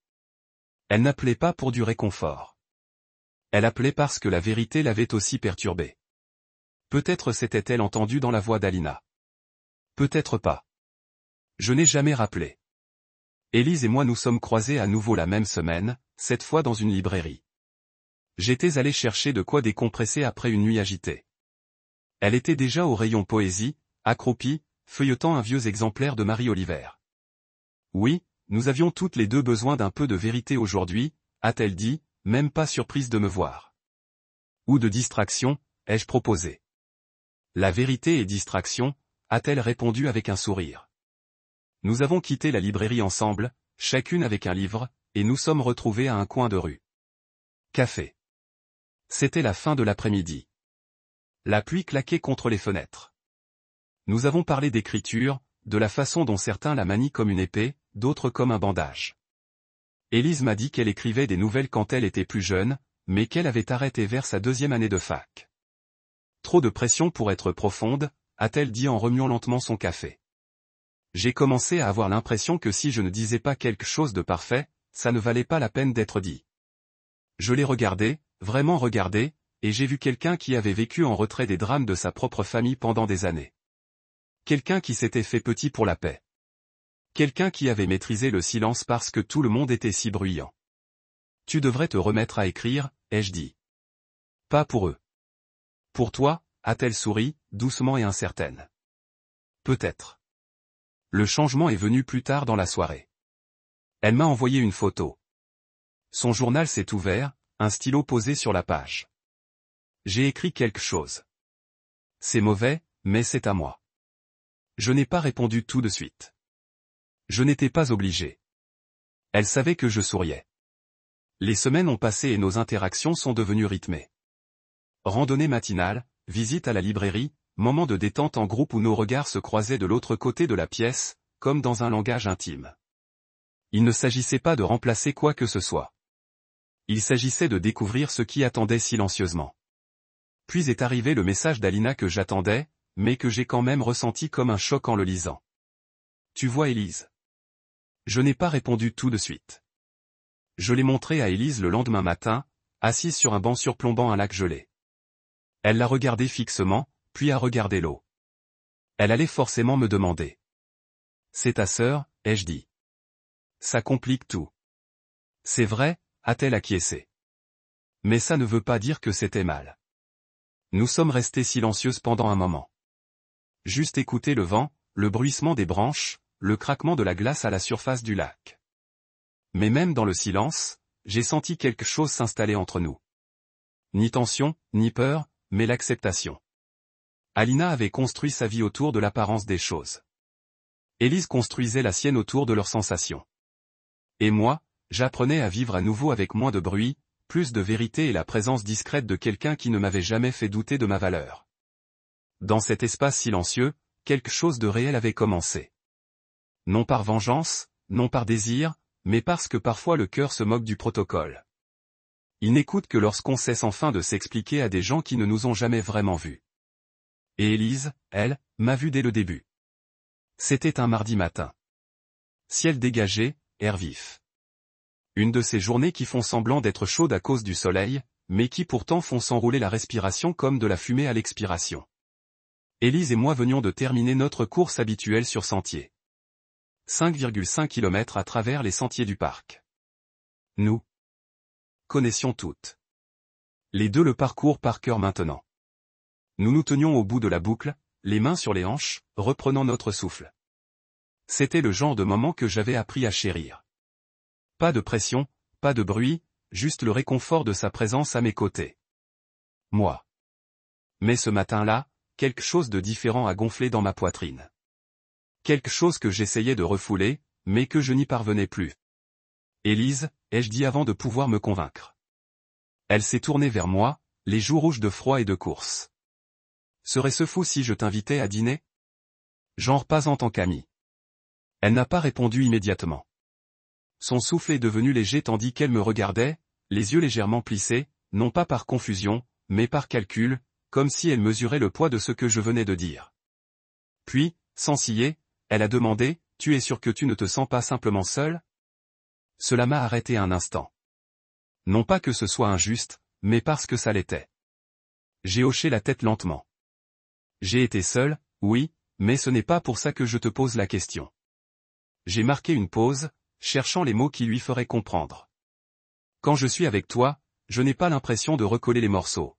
Elle n'appelait pas pour du réconfort. Elle appelait parce que la vérité l'avait aussi perturbée. Peut-être s'était-elle entendue dans la voix d'Alina. Peut-être pas. Je n'ai jamais rappelé. Élise et moi nous sommes croisés à nouveau la même semaine, cette fois dans une librairie. J'étais allé chercher de quoi décompresser après une nuit agitée. Elle était déjà au rayon poésie, accroupie, feuilletant un vieux exemplaire de Marie Oliver. Oui, nous avions toutes les deux besoin d'un peu de vérité aujourd'hui, a-t-elle dit, même pas surprise de me voir. Ou de distraction, ai-je proposé. La vérité et distraction, a-t-elle répondu avec un sourire. Nous avons quitté la librairie ensemble, chacune avec un livre, et nous sommes retrouvés à un coin de rue. Café. C'était la fin de l'après-midi. La pluie claquait contre les fenêtres. Nous avons parlé d'écriture, de la façon dont certains la manient comme une épée, d'autres comme un bandage. Élise m'a dit qu'elle écrivait des nouvelles quand elle était plus jeune, mais qu'elle avait arrêté vers sa 2e année de fac. Trop de pression pour être profonde, a-t-elle dit en remuant lentement son café. J'ai commencé à avoir l'impression que si je ne disais pas quelque chose de parfait, ça ne valait pas la peine d'être dit. Je l'ai regardé, vraiment regardé, et j'ai vu quelqu'un qui avait vécu en retrait des drames de sa propre famille pendant des années. Quelqu'un qui s'était fait petit pour la paix. Quelqu'un qui avait maîtrisé le silence parce que tout le monde était si bruyant. Tu devrais te remettre à écrire, ai-je dit. Pas pour eux. Pour toi, a-t-elle souri, doucement et incertaine. Peut-être. Le changement est venu plus tard dans la soirée. Elle m'a envoyé une photo. Son journal s'est ouvert, un stylo posé sur la page. J'ai écrit quelque chose. C'est mauvais, mais c'est à moi. Je n'ai pas répondu tout de suite. Je n'étais pas obligé. Elle savait que je souriais. Les semaines ont passé et nos interactions sont devenues rythmées. Randonnée matinale, visite à la librairie, moment de détente en groupe où nos regards se croisaient de l'autre côté de la pièce, comme dans un langage intime. Il ne s'agissait pas de remplacer quoi que ce soit. Il s'agissait de découvrir ce qui attendait silencieusement. Puis est arrivé le message d'Alina que j'attendais, mais que j'ai quand même ressenti comme un choc en le lisant. Tu vois Élise. Je n'ai pas répondu tout de suite. Je l'ai montré à Élise le lendemain matin, assise sur un banc surplombant un lac gelé. Elle l'a regardé fixement, puis a regardé l'eau. Elle allait forcément me demander. C'est ta sœur, ai-je dit. Ça complique tout. C'est vrai, a-t-elle acquiescé. Mais ça ne veut pas dire que c'était mal. Nous sommes restés silencieuses pendant un moment. Juste écouter le vent, le bruissement des branches, le craquement de la glace à la surface du lac. Mais même dans le silence, j'ai senti quelque chose s'installer entre nous. Ni tension, ni peur, mais l'acceptation. Alina avait construit sa vie autour de l'apparence des choses. Élise construisait la sienne autour de leurs sensations. Et moi, j'apprenais à vivre à nouveau avec moins de bruit, plus de vérité et la présence discrète de quelqu'un qui ne m'avait jamais fait douter de ma valeur. Dans cet espace silencieux, quelque chose de réel avait commencé. Non par vengeance, non par désir, mais parce que parfois le cœur se moque du protocole. Il n'écoute que lorsqu'on cesse enfin de s'expliquer à des gens qui ne nous ont jamais vraiment vus. Et Élise, elle, m'a vu dès le début. C'était un mardi matin. Ciel dégagé, air vif. Une de ces journées qui font semblant d'être chaudes à cause du soleil, mais qui pourtant font s'enrouler la respiration comme de la fumée à l'expiration. Élise et moi venions de terminer notre course habituelle sur sentier. 5,5 km à travers les sentiers du parc. Nous connaissions toutes. Les deux le parcours par cœur maintenant. Nous nous tenions au bout de la boucle, les mains sur les hanches, reprenant notre souffle. C'était le genre de moment que j'avais appris à chérir. Pas de pression, pas de bruit, juste le réconfort de sa présence à mes côtés. Moi. Mais ce matin-là, quelque chose de différent a gonflé dans ma poitrine. Quelque chose que j'essayais de refouler, mais que je n'y parvenais plus. Élise, ai-je dit avant de pouvoir me convaincre. Elle s'est tournée vers moi, les joues rouges de froid et de course. Serait-ce fou si je t'invitais à dîner? Genre pas en tant qu'amie. Elle n'a pas répondu immédiatement. Son souffle est devenu léger tandis qu'elle me regardait, les yeux légèrement plissés, non pas par confusion, mais par calcul, comme si elle mesurait le poids de ce que je venais de dire. Puis, sans ciller, elle a demandé, « Tu es sûr que tu ne te sens pas simplement seule ?» Cela m'a arrêté un instant. Non pas que ce soit injuste, mais parce que ça l'était. J'ai hoché la tête lentement. J'ai été seul, oui, mais ce n'est pas pour ça que je te pose la question. J'ai marqué une pause, cherchant les mots qui lui feraient comprendre. Quand je suis avec toi, je n'ai pas l'impression de recoller les morceaux.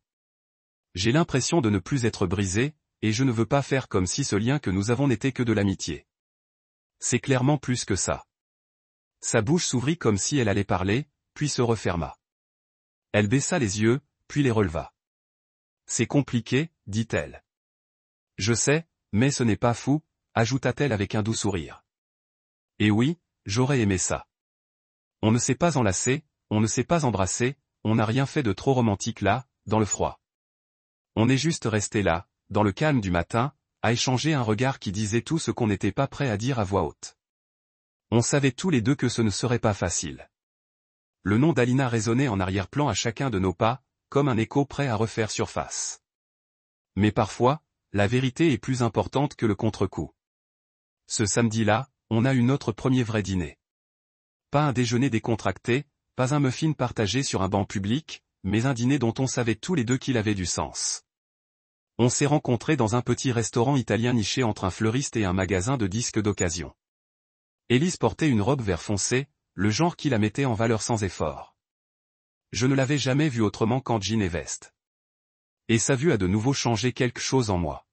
J'ai l'impression de ne plus être brisé, et je ne veux pas faire comme si ce lien que nous avons n'était que de l'amitié. C'est clairement plus que ça. Sa bouche s'ouvrit comme si elle allait parler, puis se referma. Elle baissa les yeux, puis les releva. C'est compliqué, dit-elle. Je sais, mais ce n'est pas fou, ajouta-t-elle avec un doux sourire. Et oui, j'aurais aimé ça. On ne s'est pas enlacé, on ne s'est pas embrassé, on n'a rien fait de trop romantique là, dans le froid. On est juste resté là, dans le calme du matin, à échanger un regard qui disait tout ce qu'on n'était pas prêt à dire à voix haute. On savait tous les deux que ce ne serait pas facile. Le nom d'Alina résonnait en arrière-plan à chacun de nos pas, comme un écho prêt à refaire surface. Mais parfois, la vérité est plus importante que le contre-coup. Ce samedi-là, on a eu notre premier vrai dîner. Pas un déjeuner décontracté, pas un muffin partagé sur un banc public, mais un dîner dont on savait tous les deux qu'il avait du sens. On s'est rencontrés dans un petit restaurant italien niché entre un fleuriste et un magasin de disques d'occasion. Élise portait une robe vert foncé, le genre qui la mettait en valeur sans effort. Je ne l'avais jamais vue autrement qu'en jean et veste. Et sa vue a de nouveau changé quelque chose en moi.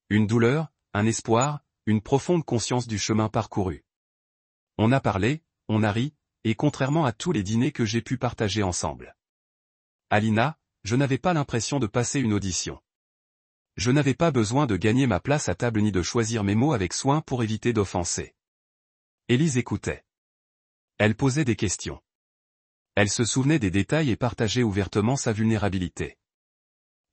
Une douleur, un espoir, une profonde conscience du chemin parcouru. On a parlé, on a ri, et contrairement à tous les dîners que j'ai pu partager ensemble. Alina, je n'avais pas l'impression de passer une audition. Je n'avais pas besoin de gagner ma place à table ni de choisir mes mots avec soin pour éviter d'offenser. Élise écoutait. Elle posait des questions. Elle se souvenait des détails et partageait ouvertement sa vulnérabilité.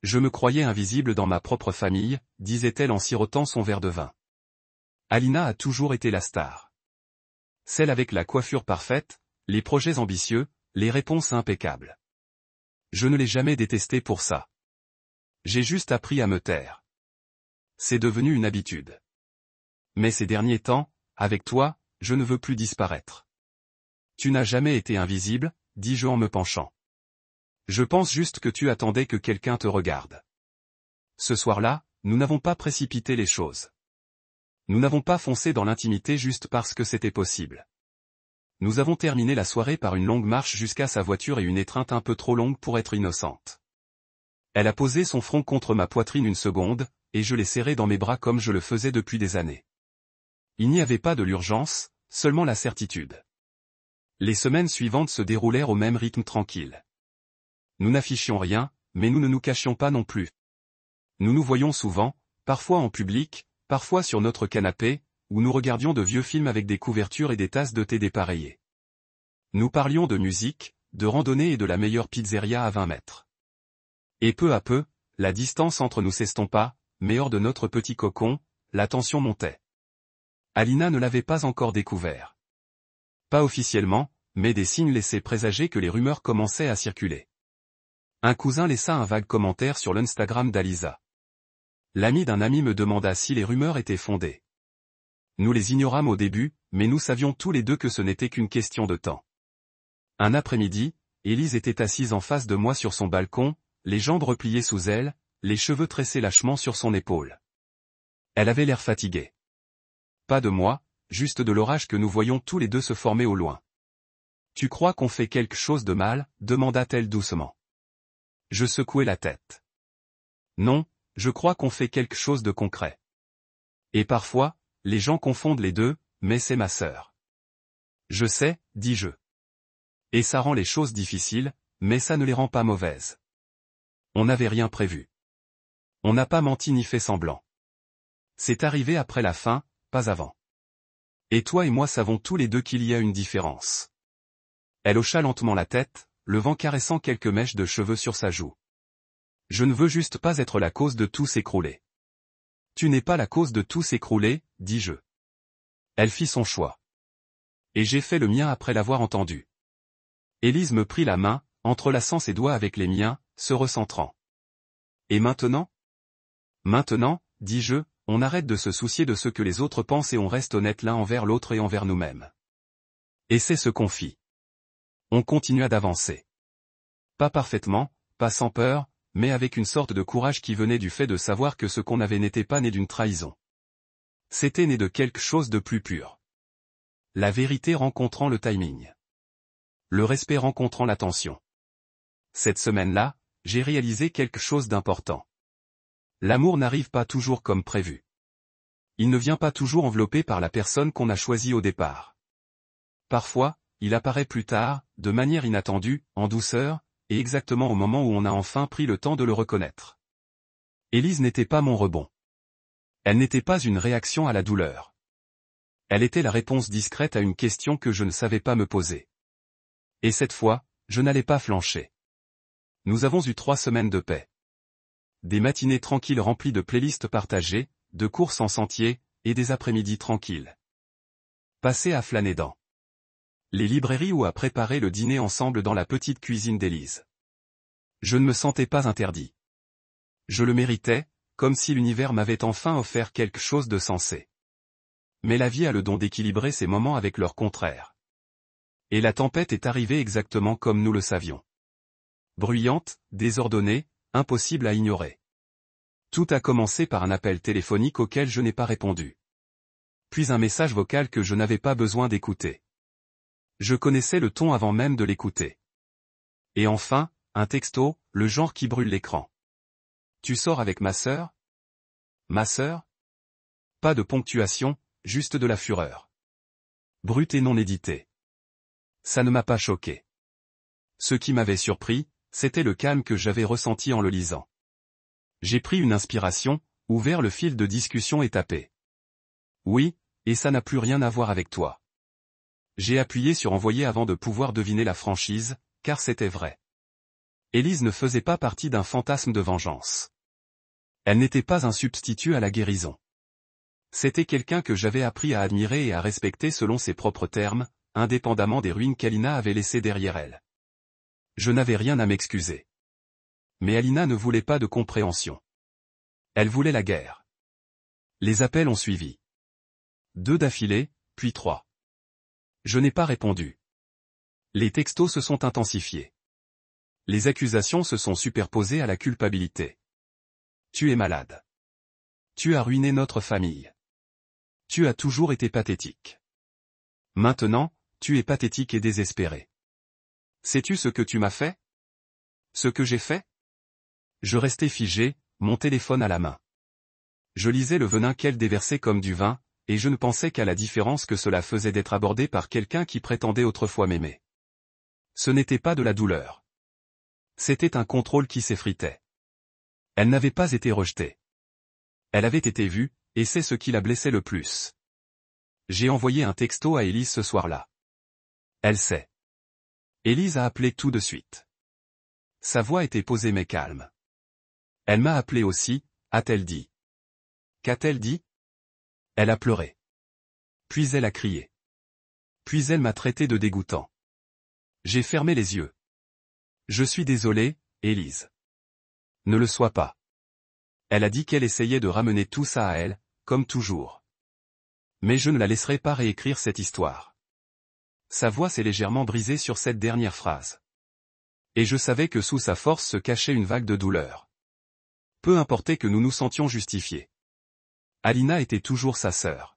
Je me croyais invisible dans ma propre famille, disait-elle en sirotant son verre de vin. Alina a toujours été la star. Celle avec la coiffure parfaite, les projets ambitieux, les réponses impeccables. Je ne l'ai jamais détestée pour ça. J'ai juste appris à me taire. C'est devenu une habitude. Mais ces derniers temps, avec toi, je ne veux plus disparaître. Tu n'as jamais été invisible, dis-je en me penchant. Je pense juste que tu attendais que quelqu'un te regarde. Ce soir-là, nous n'avons pas précipité les choses. Nous n'avons pas foncé dans l'intimité juste parce que c'était possible. Nous avons terminé la soirée par une longue marche jusqu'à sa voiture et une étreinte un peu trop longue pour être innocente. Elle a posé son front contre ma poitrine une seconde, et je l'ai serré dans mes bras comme je le faisais depuis des années. Il n'y avait pas de l'urgence, seulement la certitude. Les semaines suivantes se déroulèrent au même rythme tranquille. Nous n'affichions rien, mais nous ne nous cachions pas non plus. Nous nous voyions souvent, parfois en public, parfois sur notre canapé, où nous regardions de vieux films avec des couvertures et des tasses de thé dépareillées. Nous parlions de musique, de randonnée et de la meilleure pizzeria à 20 mètres. Et peu à peu, la distance entre nous s'estompa, mais hors de notre petit cocon, la tension montait. Alina ne l'avait pas encore découvert. Pas officiellement, mais des signes laissaient présager que les rumeurs commençaient à circuler. Un cousin laissa un vague commentaire sur l'Instagram d'Alisa. L'ami d'un ami me demanda si les rumeurs étaient fondées. Nous les ignorâmes au début, mais nous savions tous les deux que ce n'était qu'une question de temps. Un après-midi, Élise était assise en face de moi sur son balcon, les jambes repliées sous elle, les cheveux tressés lâchement sur son épaule. Elle avait l'air fatiguée. Pas de moi, juste de l'orage que nous voyions tous les deux se former au loin. « Tu crois qu'on fait quelque chose de mal ?» demanda-t-elle doucement. Je secouai la tête. « Non, je crois qu'on fait quelque chose de concret. Et parfois, les gens confondent les deux, mais c'est ma sœur. »« Je sais, dis-je. Et ça rend les choses difficiles, mais ça ne les rend pas mauvaises. On n'avait rien prévu. On n'a pas menti ni fait semblant. C'est arrivé après la fin, pas avant. Et toi et moi savons tous les deux qu'il y a une différence. » Elle hocha lentement la tête, le vent caressant quelques mèches de cheveux sur sa joue. « Je ne veux juste pas être la cause de tout s'écrouler. »« Tu n'es pas la cause de tout s'écrouler, dis-je. » Elle fit son choix. Et j'ai fait le mien après l'avoir entendu. Élise me prit la main, entrelaçant ses doigts avec les miens, se recentrant. « Et maintenant ? » ?»« Maintenant, dis-je, on arrête de se soucier de ce que les autres pensent et on reste honnête l'un envers l'autre et envers nous-mêmes. » Et c'est ce qu'on fit. On continua d'avancer. Pas parfaitement, pas sans peur, mais avec une sorte de courage qui venait du fait de savoir que ce qu'on avait n'était pas né d'une trahison. C'était né de quelque chose de plus pur. La vérité rencontrant le timing. Le respect rencontrant l'attention. Cette semaine-là, j'ai réalisé quelque chose d'important. L'amour n'arrive pas toujours comme prévu. Il ne vient pas toujours enveloppé par la personne qu'on a choisie au départ. Parfois, il apparaît plus tard, de manière inattendue, en douceur, et exactement au moment où on a enfin pris le temps de le reconnaître. Élise n'était pas mon rebond. Elle n'était pas une réaction à la douleur. Elle était la réponse discrète à une question que je ne savais pas me poser. Et cette fois, je n'allais pas flancher. Nous avons eu 3 semaines de paix. Des matinées tranquilles remplies de playlists partagées, de courses en sentier, et des après-midi tranquilles. Passées à flâner dans les librairies ou à préparer le dîner ensemble dans la petite cuisine d'Élise. Je ne me sentais pas interdit. Je le méritais, comme si l'univers m'avait enfin offert quelque chose de sensé. Mais la vie a le don d'équilibrer ses moments avec leur contraire. Et la tempête est arrivée exactement comme nous le savions. Bruyante, désordonnée, impossible à ignorer. Tout a commencé par un appel téléphonique auquel je n'ai pas répondu. Puis un message vocal que je n'avais pas besoin d'écouter. Je connaissais le ton avant même de l'écouter. Et enfin, un texto, le genre qui brûle l'écran. Tu sors avec ma sœur ? Ma sœur ? Pas de ponctuation, juste de la fureur. Brute et non éditée. Ça ne m'a pas choqué. Ce qui m'avait surpris, c'était le calme que j'avais ressenti en le lisant. J'ai pris une inspiration, ouvert le fil de discussion et tapé. Oui, et ça n'a plus rien à voir avec toi. J'ai appuyé sur envoyer avant de pouvoir deviner la franchise, car c'était vrai. Élise ne faisait pas partie d'un fantasme de vengeance. Elle n'était pas un substitut à la guérison. C'était quelqu'un que j'avais appris à admirer et à respecter selon ses propres termes, indépendamment des ruines qu'Alina avait laissées derrière elle. Je n'avais rien à m'excuser. Mais Alina ne voulait pas de compréhension. Elle voulait la guerre. Les appels ont suivi. 2 d'affilée, puis 3. Je n'ai pas répondu. Les textos se sont intensifiés. Les accusations se sont superposées à la culpabilité. Tu es malade. Tu as ruiné notre famille. Tu as toujours été pathétique. Maintenant, tu es pathétique et désespéré. Sais-tu ce que tu m'as fait ? Ce que j'ai fait ? Je restais figé, mon téléphone à la main. Je lisais le venin qu'elle déversait comme du vin, et je ne pensais qu'à la différence que cela faisait d'être abordé par quelqu'un qui prétendait autrefois m'aimer. Ce n'était pas de la douleur. C'était un contrôle qui s'effritait. Elle n'avait pas été rejetée. Elle avait été vue, et c'est ce qui la blessait le plus. J'ai envoyé un texto à Élise ce soir-là. Elle sait. Élise a appelé tout de suite. Sa voix était posée mais calme. Elle m'a appelé aussi, a-t-elle dit. Qu'a-t-elle dit ? Elle a pleuré. Puis elle a crié. Puis elle m'a traité de dégoûtant. J'ai fermé les yeux. Je suis désolé, Élise. Ne le sois pas. Elle a dit qu'elle essayait de ramener tout ça à elle, comme toujours. Mais je ne la laisserai pas réécrire cette histoire. Sa voix s'est légèrement brisée sur cette dernière phrase. Et je savais que sous sa force se cachait une vague de douleur. Peu importait que nous nous sentions justifiés. Alina était toujours sa sœur.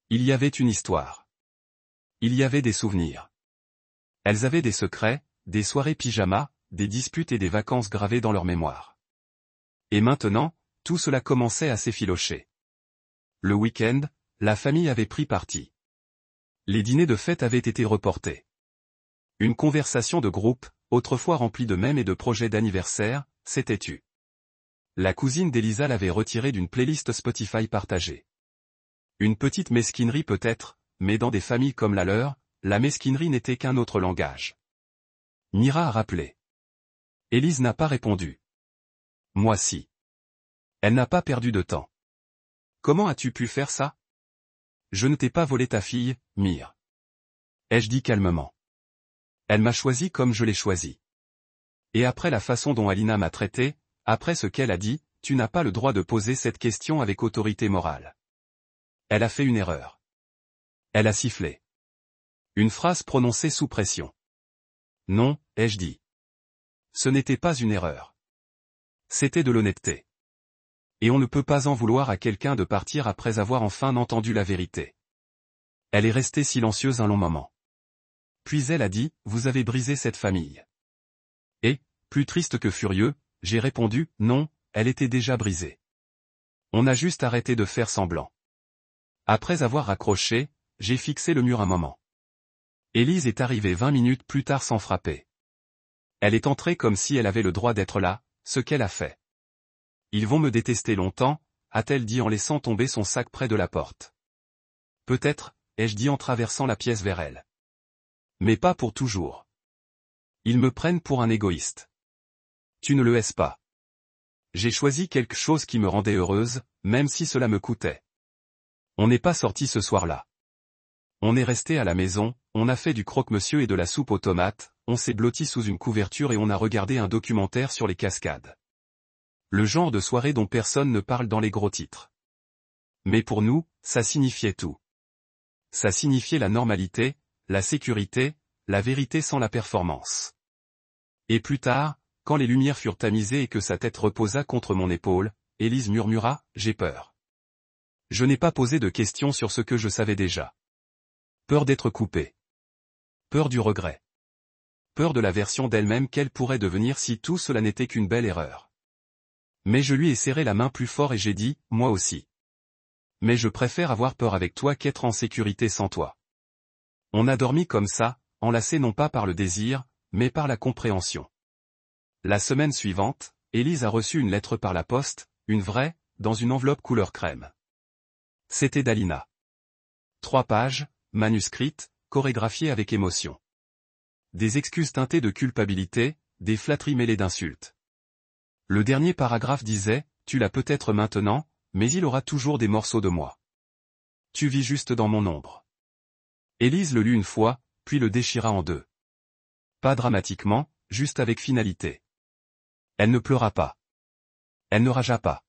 Il y avait une histoire. Il y avait des souvenirs. Elles avaient des secrets, des soirées pyjama, des disputes et des vacances gravées dans leur mémoire. Et maintenant, tout cela commençait à s'effilocher. Le week-end, la famille avait pris parti. Les dîners de fête avaient été reportés. Une conversation de groupe, autrefois remplie de mèmes et de projets d'anniversaire, s'était tue. La cousine d'Elisa l'avait retirée d'une playlist Spotify partagée. Une petite mesquinerie peut-être, mais dans des familles comme la leur, la mesquinerie n'était qu'un autre langage. Mira a rappelé. Élise n'a pas répondu. Moi si. Elle n'a pas perdu de temps. Comment as-tu pu faire ça? Je ne t'ai pas volé ta fille, Mire. Ai-je dit calmement. Elle m'a choisi comme je l'ai choisi. Et après la façon dont Alina m'a traité, après ce qu'elle a dit, tu n'as pas le droit de poser cette question avec autorité morale. Elle a fait une erreur. Elle a sifflé. Une phrase prononcée sous pression. Non, ai-je dit. Ce n'était pas une erreur. C'était de l'honnêteté. Et on ne peut pas en vouloir à quelqu'un de partir après avoir enfin entendu la vérité. Elle est restée silencieuse un long moment. Puis elle a dit, vous avez brisé cette famille. Et, plus triste que furieux, j'ai répondu, non, elle était déjà brisée. On a juste arrêté de faire semblant. Après avoir raccroché, j'ai fixé le mur un moment. Élise est arrivée 20 minutes plus tard sans frapper. Elle est entrée comme si elle avait le droit d'être là, ce qu'elle a fait. Ils vont me détester longtemps, a-t-elle dit en laissant tomber son sac près de la porte. Peut-être, ai-je dit en traversant la pièce vers elle. Mais pas pour toujours. Ils me prennent pour un égoïste. Tu ne le es pas. J'ai choisi quelque chose qui me rendait heureuse, même si cela me coûtait. On n'est pas sorti ce soir-là. On est resté à la maison, on a fait du croque-monsieur et de la soupe aux tomates, on s'est blotti sous une couverture et on a regardé un documentaire sur les cascades. Le genre de soirée dont personne ne parle dans les gros titres. Mais pour nous, ça signifiait tout. Ça signifiait la normalité, la sécurité, la vérité sans la performance. Et plus tard, quand les lumières furent tamisées et que sa tête reposa contre mon épaule, Élise murmura, j'ai peur. Je n'ai pas posé de questions sur ce que je savais déjà. Peur d'être coupée. Peur du regret. Peur de la version d'elle-même qu'elle pourrait devenir si tout cela n'était qu'une belle erreur. Mais je lui ai serré la main plus fort et j'ai dit, moi aussi. Mais je préfère avoir peur avec toi qu'être en sécurité sans toi. On a dormi comme ça, enlacés non pas par le désir, mais par la compréhension. La semaine suivante, Élise a reçu une lettre par la poste, une vraie, dans une enveloppe couleur crème. C'était d'Alina. 3 pages, manuscrites, chorégraphiées avec émotion. Des excuses teintées de culpabilité, des flatteries mêlées d'insultes. Le dernier paragraphe disait, tu l'as peut-être maintenant, mais il aura toujours des morceaux de moi. Tu vis juste dans mon ombre. Élise le lut une fois, puis le déchira en 2. Pas dramatiquement, juste avec finalité. Elle ne pleura pas. Elle ne ragea pas.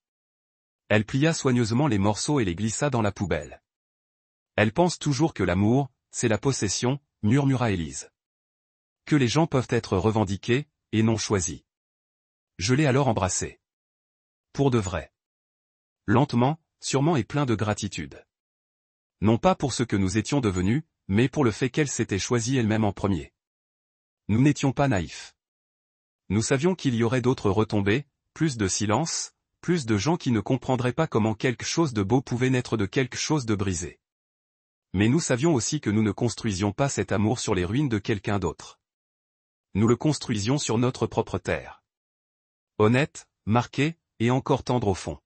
Elle plia soigneusement les morceaux et les glissa dans la poubelle. Elle pense toujours que l'amour, c'est la possession, murmura Élise. Que les gens peuvent être revendiqués, et non choisis. Je l'ai alors embrassée. Pour de vrai. Lentement, sûrement et plein de gratitude. Non pas pour ce que nous étions devenus, mais pour le fait qu'elle s'était choisie elle-même en premier. Nous n'étions pas naïfs. Nous savions qu'il y aurait d'autres retombées, plus de silence, plus de gens qui ne comprendraient pas comment quelque chose de beau pouvait naître de quelque chose de brisé. Mais nous savions aussi que nous ne construisions pas cet amour sur les ruines de quelqu'un d'autre. Nous le construisions sur notre propre terre. Honnête, marqué, et encore tendre au fond.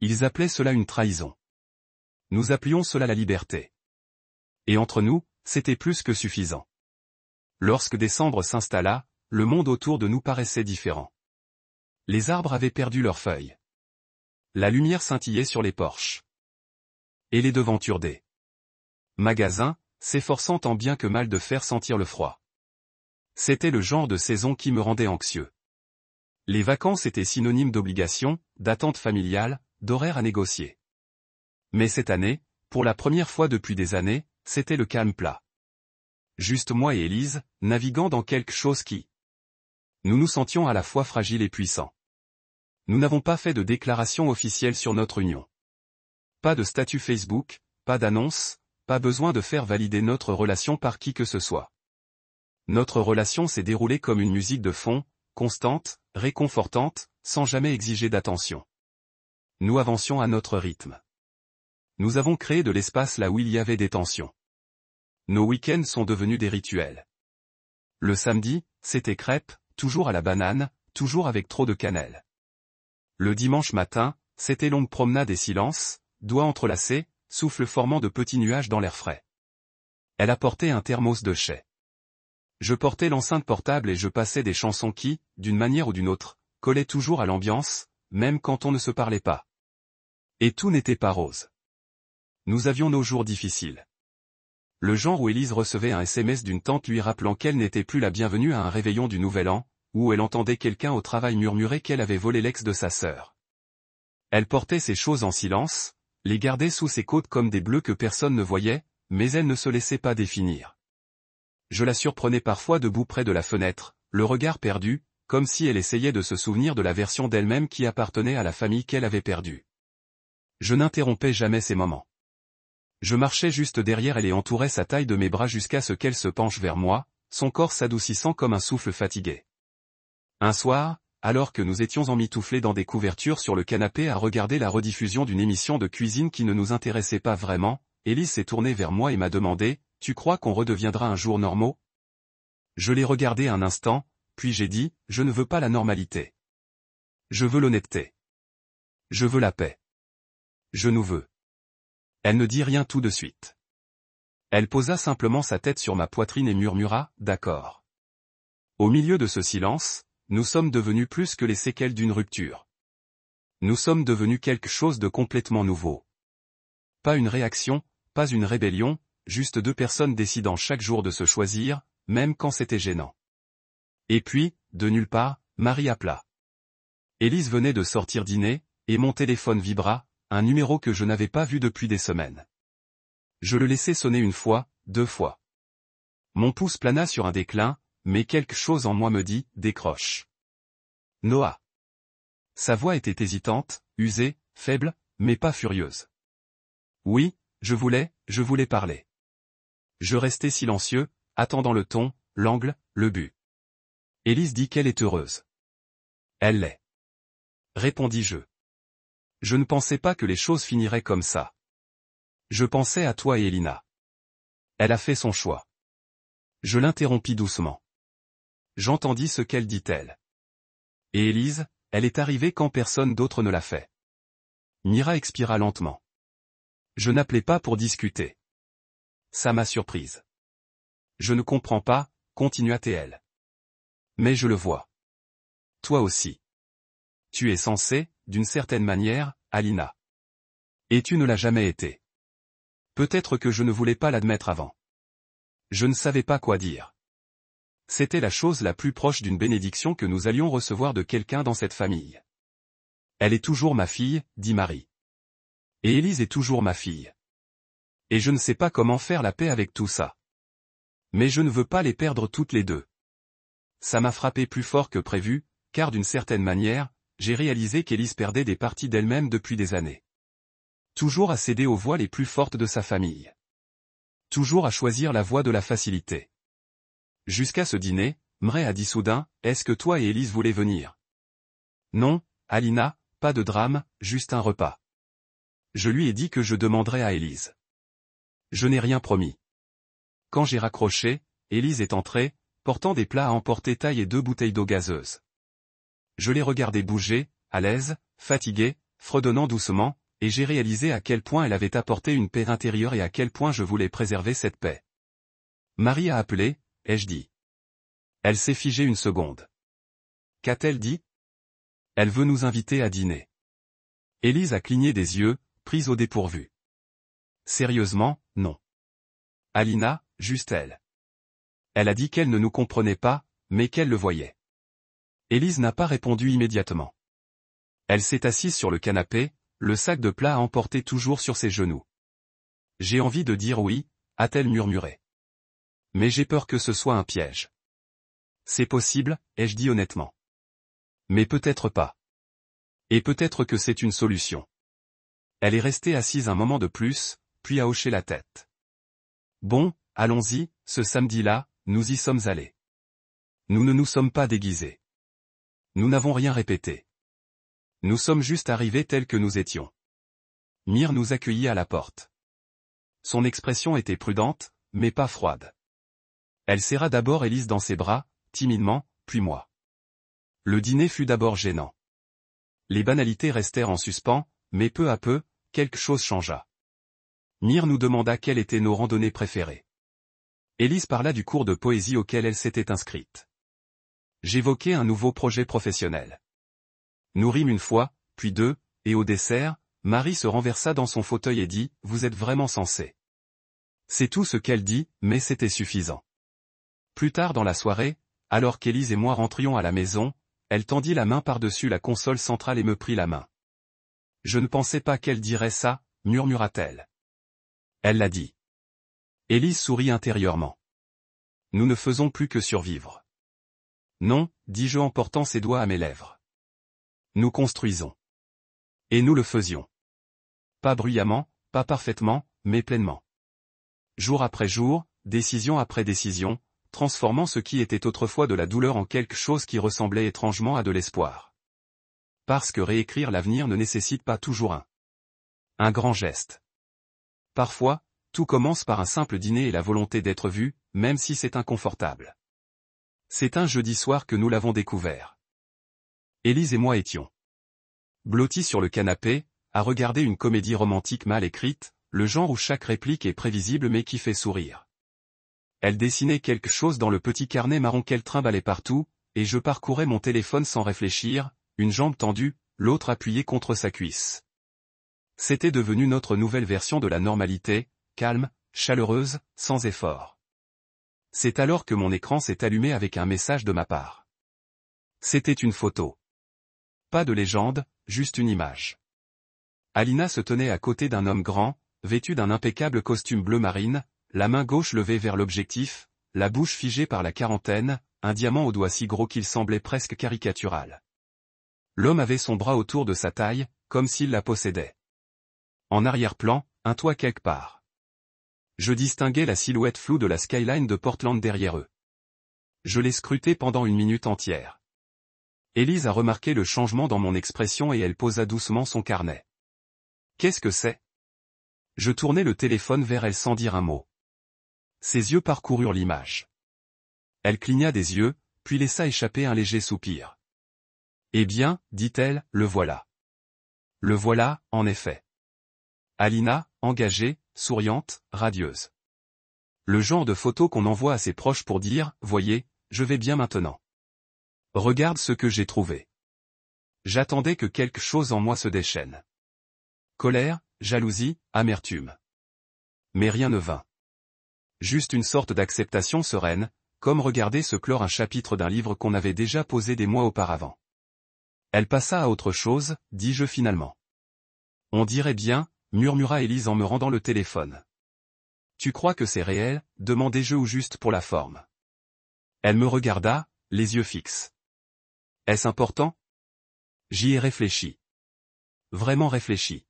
Ils appelaient cela une trahison. Nous appelions cela la liberté. Et entre nous, c'était plus que suffisant. Lorsque décembre s'installa, le monde autour de nous paraissait différent. Les arbres avaient perdu leurs feuilles. La lumière scintillait sur les porches. Et les devantures des magasins, s'efforçant tant bien que mal de faire sentir le froid. C'était le genre de saison qui me rendait anxieux. Les vacances étaient synonymes d'obligation, d'attente familiale, d'horaires à négocier. Mais cette année, pour la première fois depuis des années, c'était le calme plat. Juste moi et Élise, naviguant dans quelque chose qui Nous nous sentions à la fois fragiles et puissants. Nous n'avons pas fait de déclaration officielle sur notre union. Pas de statut Facebook, pas d'annonce, pas besoin de faire valider notre relation par qui que ce soit. Notre relation s'est déroulée comme une musique de fond, constante, réconfortante, sans jamais exiger d'attention. Nous avancions à notre rythme. Nous avons créé de l'espace là où il y avait des tensions. Nos week-ends sont devenus des rituels. Le samedi, c'était crêpes, toujours à la banane, toujours avec trop de cannelle. Le dimanche matin, c'était longue promenade et silence, doigts entrelacés, souffle formant de petits nuages dans l'air frais. Elle apportait un thermos de chai. Je portais l'enceinte portable et je passais des chansons qui, d'une manière ou d'une autre, collaient toujours à l'ambiance, même quand on ne se parlait pas. Et tout n'était pas rose. Nous avions nos jours difficiles. Le genre où Élise recevait un SMS d'une tante lui rappelant qu'elle n'était plus la bienvenue à un réveillon du Nouvel An, où elle entendait quelqu'un au travail murmurer qu'elle avait volé l'ex de sa sœur. Elle portait ces choses en silence, les gardait sous ses côtes comme des bleus que personne ne voyait, mais elle ne se laissait pas définir. Je la surprenais parfois debout près de la fenêtre, le regard perdu, comme si elle essayait de se souvenir de la version d'elle-même qui appartenait à la famille qu'elle avait perdue. Je n'interrompais jamais ces moments. Je marchais juste derrière elle et entourais sa taille de mes bras jusqu'à ce qu'elle se penche vers moi, son corps s'adoucissant comme un souffle fatigué. Un soir, alors que nous étions emmitouflés dans des couvertures sur le canapé à regarder la rediffusion d'une émission de cuisine qui ne nous intéressait pas vraiment, Élise s'est tournée vers moi et m'a demandé « Tu crois qu'on redeviendra un jour normaux ?» Je l'ai regardé un instant, puis j'ai dit « Je ne veux pas la normalité. Je veux l'honnêteté. Je veux la paix. Je nous veux. » Elle ne dit rien tout de suite. Elle posa simplement sa tête sur ma poitrine et murmura « D'accord. » Au milieu de ce silence, nous sommes devenus plus que les séquelles d'une rupture. Nous sommes devenus quelque chose de complètement nouveau. Pas une réaction, pas une rébellion, juste deux personnes décidant chaque jour de se choisir, même quand c'était gênant. Et puis, de nulle part, Marie appela. Élise venait de sortir dîner, et mon téléphone vibra, un numéro que je n'avais pas vu depuis des semaines. Je le laissai sonner une fois, 2 fois. Mon pouce plana sur un déclin, mais quelque chose en moi me dit « Décroche. » Noah. Sa voix était hésitante, usée, faible, mais pas furieuse. Oui, je voulais parler. Je restai silencieux, attendant le ton, l'angle, le but. Élise dit qu'elle est heureuse. Elle l'est. Répondis-je. Je ne pensais pas que les choses finiraient comme ça. Je pensais à toi et Elina. Elle a fait son choix. Je l'interrompis doucement. J'entendis ce qu'elle dit-elle. Et Élise, elle est arrivée quand personne d'autre ne l'a fait. Mira expira lentement. Je n'appelais pas pour discuter. Ça m'a surprise. Je ne comprends pas, continua-t-elle. Mais je le vois. Toi aussi. Tu es censée, d'une certaine manière, Alina. Et tu ne l'as jamais été. Peut-être que je ne voulais pas l'admettre avant. Je ne savais pas quoi dire. C'était la chose la plus proche d'une bénédiction que nous allions recevoir de quelqu'un dans cette famille. Elle est toujours ma fille, dit Marie. Et Élise est toujours ma fille. Et je ne sais pas comment faire la paix avec tout ça. Mais je ne veux pas les perdre toutes les deux. Ça m'a frappé plus fort que prévu, car d'une certaine manière, j'ai réalisé qu'Élise perdait des parties d'elle-même depuis des années. Toujours à céder aux voix les plus fortes de sa famille. Toujours à choisir la voie de la facilité. Jusqu'à ce dîner, Mré a dit soudain, « Est-ce que toi et Élise voulez venir ?» Non, Alina, pas de drame, juste un repas. Je lui ai dit que je demanderais à Élise. Je n'ai rien promis. Quand j'ai raccroché, Élise est entrée, portant des plats à emporter taille et 2 bouteilles d'eau gazeuse. Je l'ai regardée bouger, à l'aise, fatiguée, fredonnant doucement, et j'ai réalisé à quel point elle avait apporté une paix intérieure et à quel point je voulais préserver cette paix. Marie a appelé, ai-je dit. Elle s'est figée une seconde. Qu'a-t-elle dit? Elle veut nous inviter à dîner. Élise a cligné des yeux, prise au dépourvu. Sérieusement, non. Alina, juste elle. Elle a dit qu'elle ne nous comprenait pas, mais qu'elle le voyait. Élise n'a pas répondu immédiatement. Elle s'est assise sur le canapé, le sac de plats emporté toujours sur ses genoux. J'ai envie de dire oui, a-t-elle murmuré. Mais j'ai peur que ce soit un piège. C'est possible, ai-je dit honnêtement. Mais peut-être pas. Et peut-être que c'est une solution. Elle est restée assise un moment de plus, puis a hoché la tête. Bon, allons-y, ce samedi-là, nous y sommes allés. Nous ne nous sommes pas déguisés. Nous n'avons rien répété. Nous sommes juste arrivés tels que nous étions. Mir nous accueillit à la porte. Son expression était prudente, mais pas froide. Elle serra d'abord Élise dans ses bras, timidement, puis moi. Le dîner fut d'abord gênant. Les banalités restèrent en suspens, mais peu à peu, quelque chose changea. Mir nous demanda quelles étaient nos randonnées préférées. Élise parla du cours de poésie auquel elle s'était inscrite. J'évoquai un nouveau projet professionnel. Nous rîmes une fois, puis deux, et au dessert, Marie se renversa dans son fauteuil et dit « Vous êtes vraiment sensé ». C'est tout ce qu'elle dit, mais c'était suffisant. Plus tard dans la soirée, alors qu'Élise et moi rentrions à la maison, elle tendit la main par-dessus la console centrale et me prit la main. « Je ne pensais pas qu'elle dirait ça », murmura-t-elle. Elle l'a dit. Élise sourit intérieurement. Nous ne faisons plus que survivre. Non, dis-je en portant ses doigts à mes lèvres. Nous construisons. Et nous le faisions. Pas bruyamment, pas parfaitement, mais pleinement. Jour après jour, décision après décision, transformant ce qui était autrefois de la douleur en quelque chose qui ressemblait étrangement à de l'espoir. Parce que réécrire l'avenir ne nécessite pas toujours un grand geste. Parfois, tout commence par un simple dîner et la volonté d'être vu, même si c'est inconfortable. C'est un jeudi soir que nous l'avons découvert. Élise et moi étions blottis sur le canapé, à regarder une comédie romantique mal écrite, le genre où chaque réplique est prévisible mais qui fait sourire. Elle dessinait quelque chose dans le petit carnet marron qu'elle trimballait partout, et je parcourais mon téléphone sans réfléchir, une jambe tendue, l'autre appuyée contre sa cuisse. C'était devenu notre nouvelle version de la normalité, calme, chaleureuse, sans effort. C'est alors que mon écran s'est allumé avec un message de ma part. C'était une photo. Pas de légende, juste une image. Alina se tenait à côté d'un homme grand, vêtu d'un impeccable costume bleu marine, la main gauche levée vers l'objectif, la bouche figée par la quarantaine, un diamant au doigt si gros qu'il semblait presque caricatural. L'homme avait son bras autour de sa taille, comme s'il la possédait. En arrière-plan, un toit quelque part. Je distinguais la silhouette floue de la skyline de Portland derrière eux. Je l'ai scruté pendant une minute entière. Élise a remarqué le changement dans mon expression et elle posa doucement son carnet. Qu'est-ce que c'est ? Je tournai le téléphone vers elle sans dire un mot. Ses yeux parcoururent l'image. Elle cligna des yeux, puis laissa échapper un léger soupir. Eh bien, dit-elle, le voilà. Le voilà, en effet. Alina, engagée, souriante, radieuse. Le genre de photo qu'on envoie à ses proches pour dire, voyez, je vais bien maintenant. Regarde ce que j'ai trouvé. J'attendais que quelque chose en moi se déchaîne. Colère, jalousie, amertume. Mais rien ne vint. Juste une sorte d'acceptation sereine, comme regarder se clore un chapitre d'un livre qu'on avait déjà posé des mois auparavant. Elle passa à autre chose, dis-je finalement. On dirait bien, murmura Élise en me rendant le téléphone. Tu crois que c'est réel, demandai-je ou juste pour la forme. Elle me regarda, les yeux fixes. Est-ce important ? J'y ai réfléchi. Vraiment réfléchi.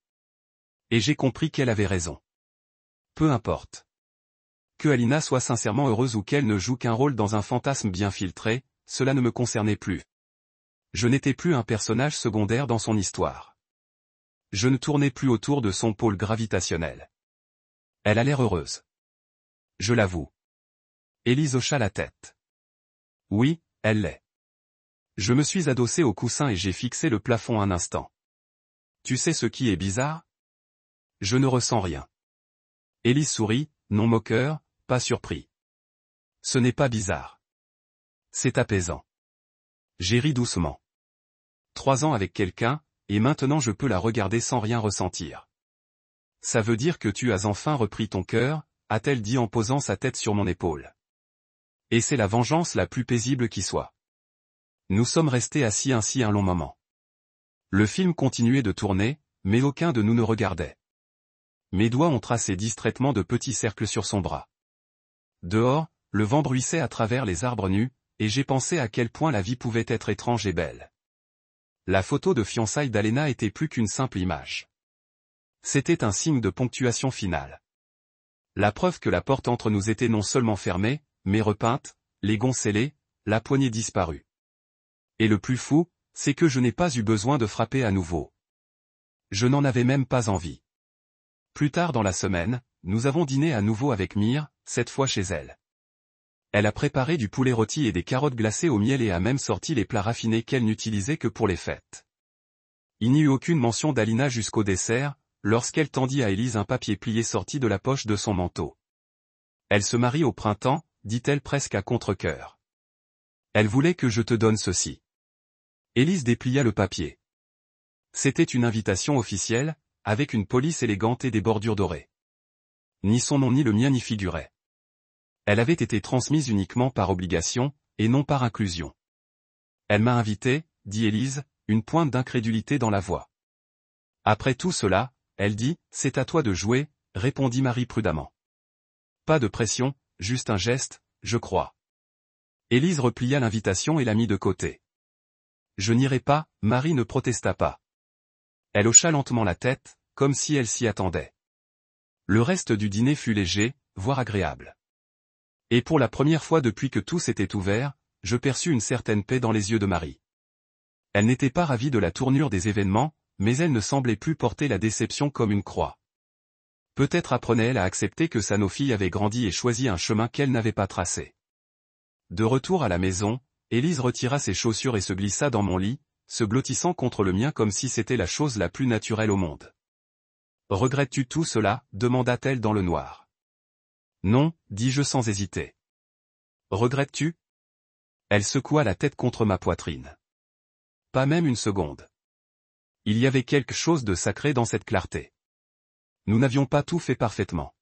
Et j'ai compris qu'elle avait raison. Peu importe. Que Alina soit sincèrement heureuse ou qu'elle ne joue qu'un rôle dans un fantasme bien filtré, cela ne me concernait plus. Je n'étais plus un personnage secondaire dans son histoire. Je ne tournais plus autour de son pôle gravitationnel. Elle a l'air heureuse. Je l'avoue. Élise hocha la tête. Oui, elle l'est. Je me suis adossé au coussin et j'ai fixé le plafond un instant. Tu sais ce qui est bizarre ? Je ne ressens rien. Élise sourit, non moqueur, pas surpris. Ce n'est pas bizarre. C'est apaisant. J'ai ri doucement. 3 ans avec quelqu'un, et maintenant je peux la regarder sans rien ressentir. Ça veut dire que tu as enfin repris ton cœur, a-t-elle dit en posant sa tête sur mon épaule. Et c'est la vengeance la plus paisible qui soit. Nous sommes restés assis ainsi un long moment. Le film continuait de tourner, mais aucun de nous ne regardait. Mes doigts ont tracé distraitement de petits cercles sur son bras. Dehors, le vent bruissait à travers les arbres nus, et j'ai pensé à quel point la vie pouvait être étrange et belle. La photo de fiançailles d'Alena était plus qu'une simple image. C'était un signe de ponctuation finale. La preuve que la porte entre nous était non seulement fermée, mais repeinte, les gonds scellés, la poignée disparue. Et le plus fou, c'est que je n'ai pas eu besoin de frapper à nouveau. Je n'en avais même pas envie. Plus tard dans la semaine, nous avons dîné à nouveau avec Mire, cette fois chez elle. Elle a préparé du poulet rôti et des carottes glacées au miel et a même sorti les plats raffinés qu'elle n'utilisait que pour les fêtes. Il n'y eut aucune mention d'Alina jusqu'au dessert, lorsqu'elle tendit à Élise un papier plié sorti de la poche de son manteau. Elle se marie au printemps, dit-elle presque à contre-cœur. Elle voulait que je te donne ceci. Élise déplia le papier. C'était une invitation officielle, avec une police élégante et des bordures dorées. Ni son nom ni le mien n'y figuraient. Elle avait été transmise uniquement par obligation, et non par inclusion. Elle m'a invité, dit Élise, une pointe d'incrédulité dans la voix. Après tout cela, elle dit, c'est à toi de jouer, répondit Marie prudemment. Pas de pression, juste un geste, je crois. Élise replia l'invitation et la mit de côté. Je n'irai pas, Marie ne protesta pas. Elle hocha lentement la tête, comme si elle s'y attendait. Le reste du dîner fut léger, voire agréable. Et pour la première fois depuis que tout s'était ouvert, je perçus une certaine paix dans les yeux de Marie. Elle n'était pas ravie de la tournure des événements, mais elle ne semblait plus porter la déception comme une croix. Peut-être apprenait-elle à accepter que Sanofi avait grandi et choisi un chemin qu'elle n'avait pas tracé. De retour à la maison, Élise retira ses chaussures et se glissa dans mon lit, se blottissant contre le mien comme si c'était la chose la plus naturelle au monde. « Regrettes-tu tout cela » demanda-t-elle dans le noir. « Non, dis-je sans hésiter. »« Regrettes-tu » Elle secoua la tête contre ma poitrine. Pas même une seconde. Il y avait quelque chose de sacré dans cette clarté. Nous n'avions pas tout fait parfaitement.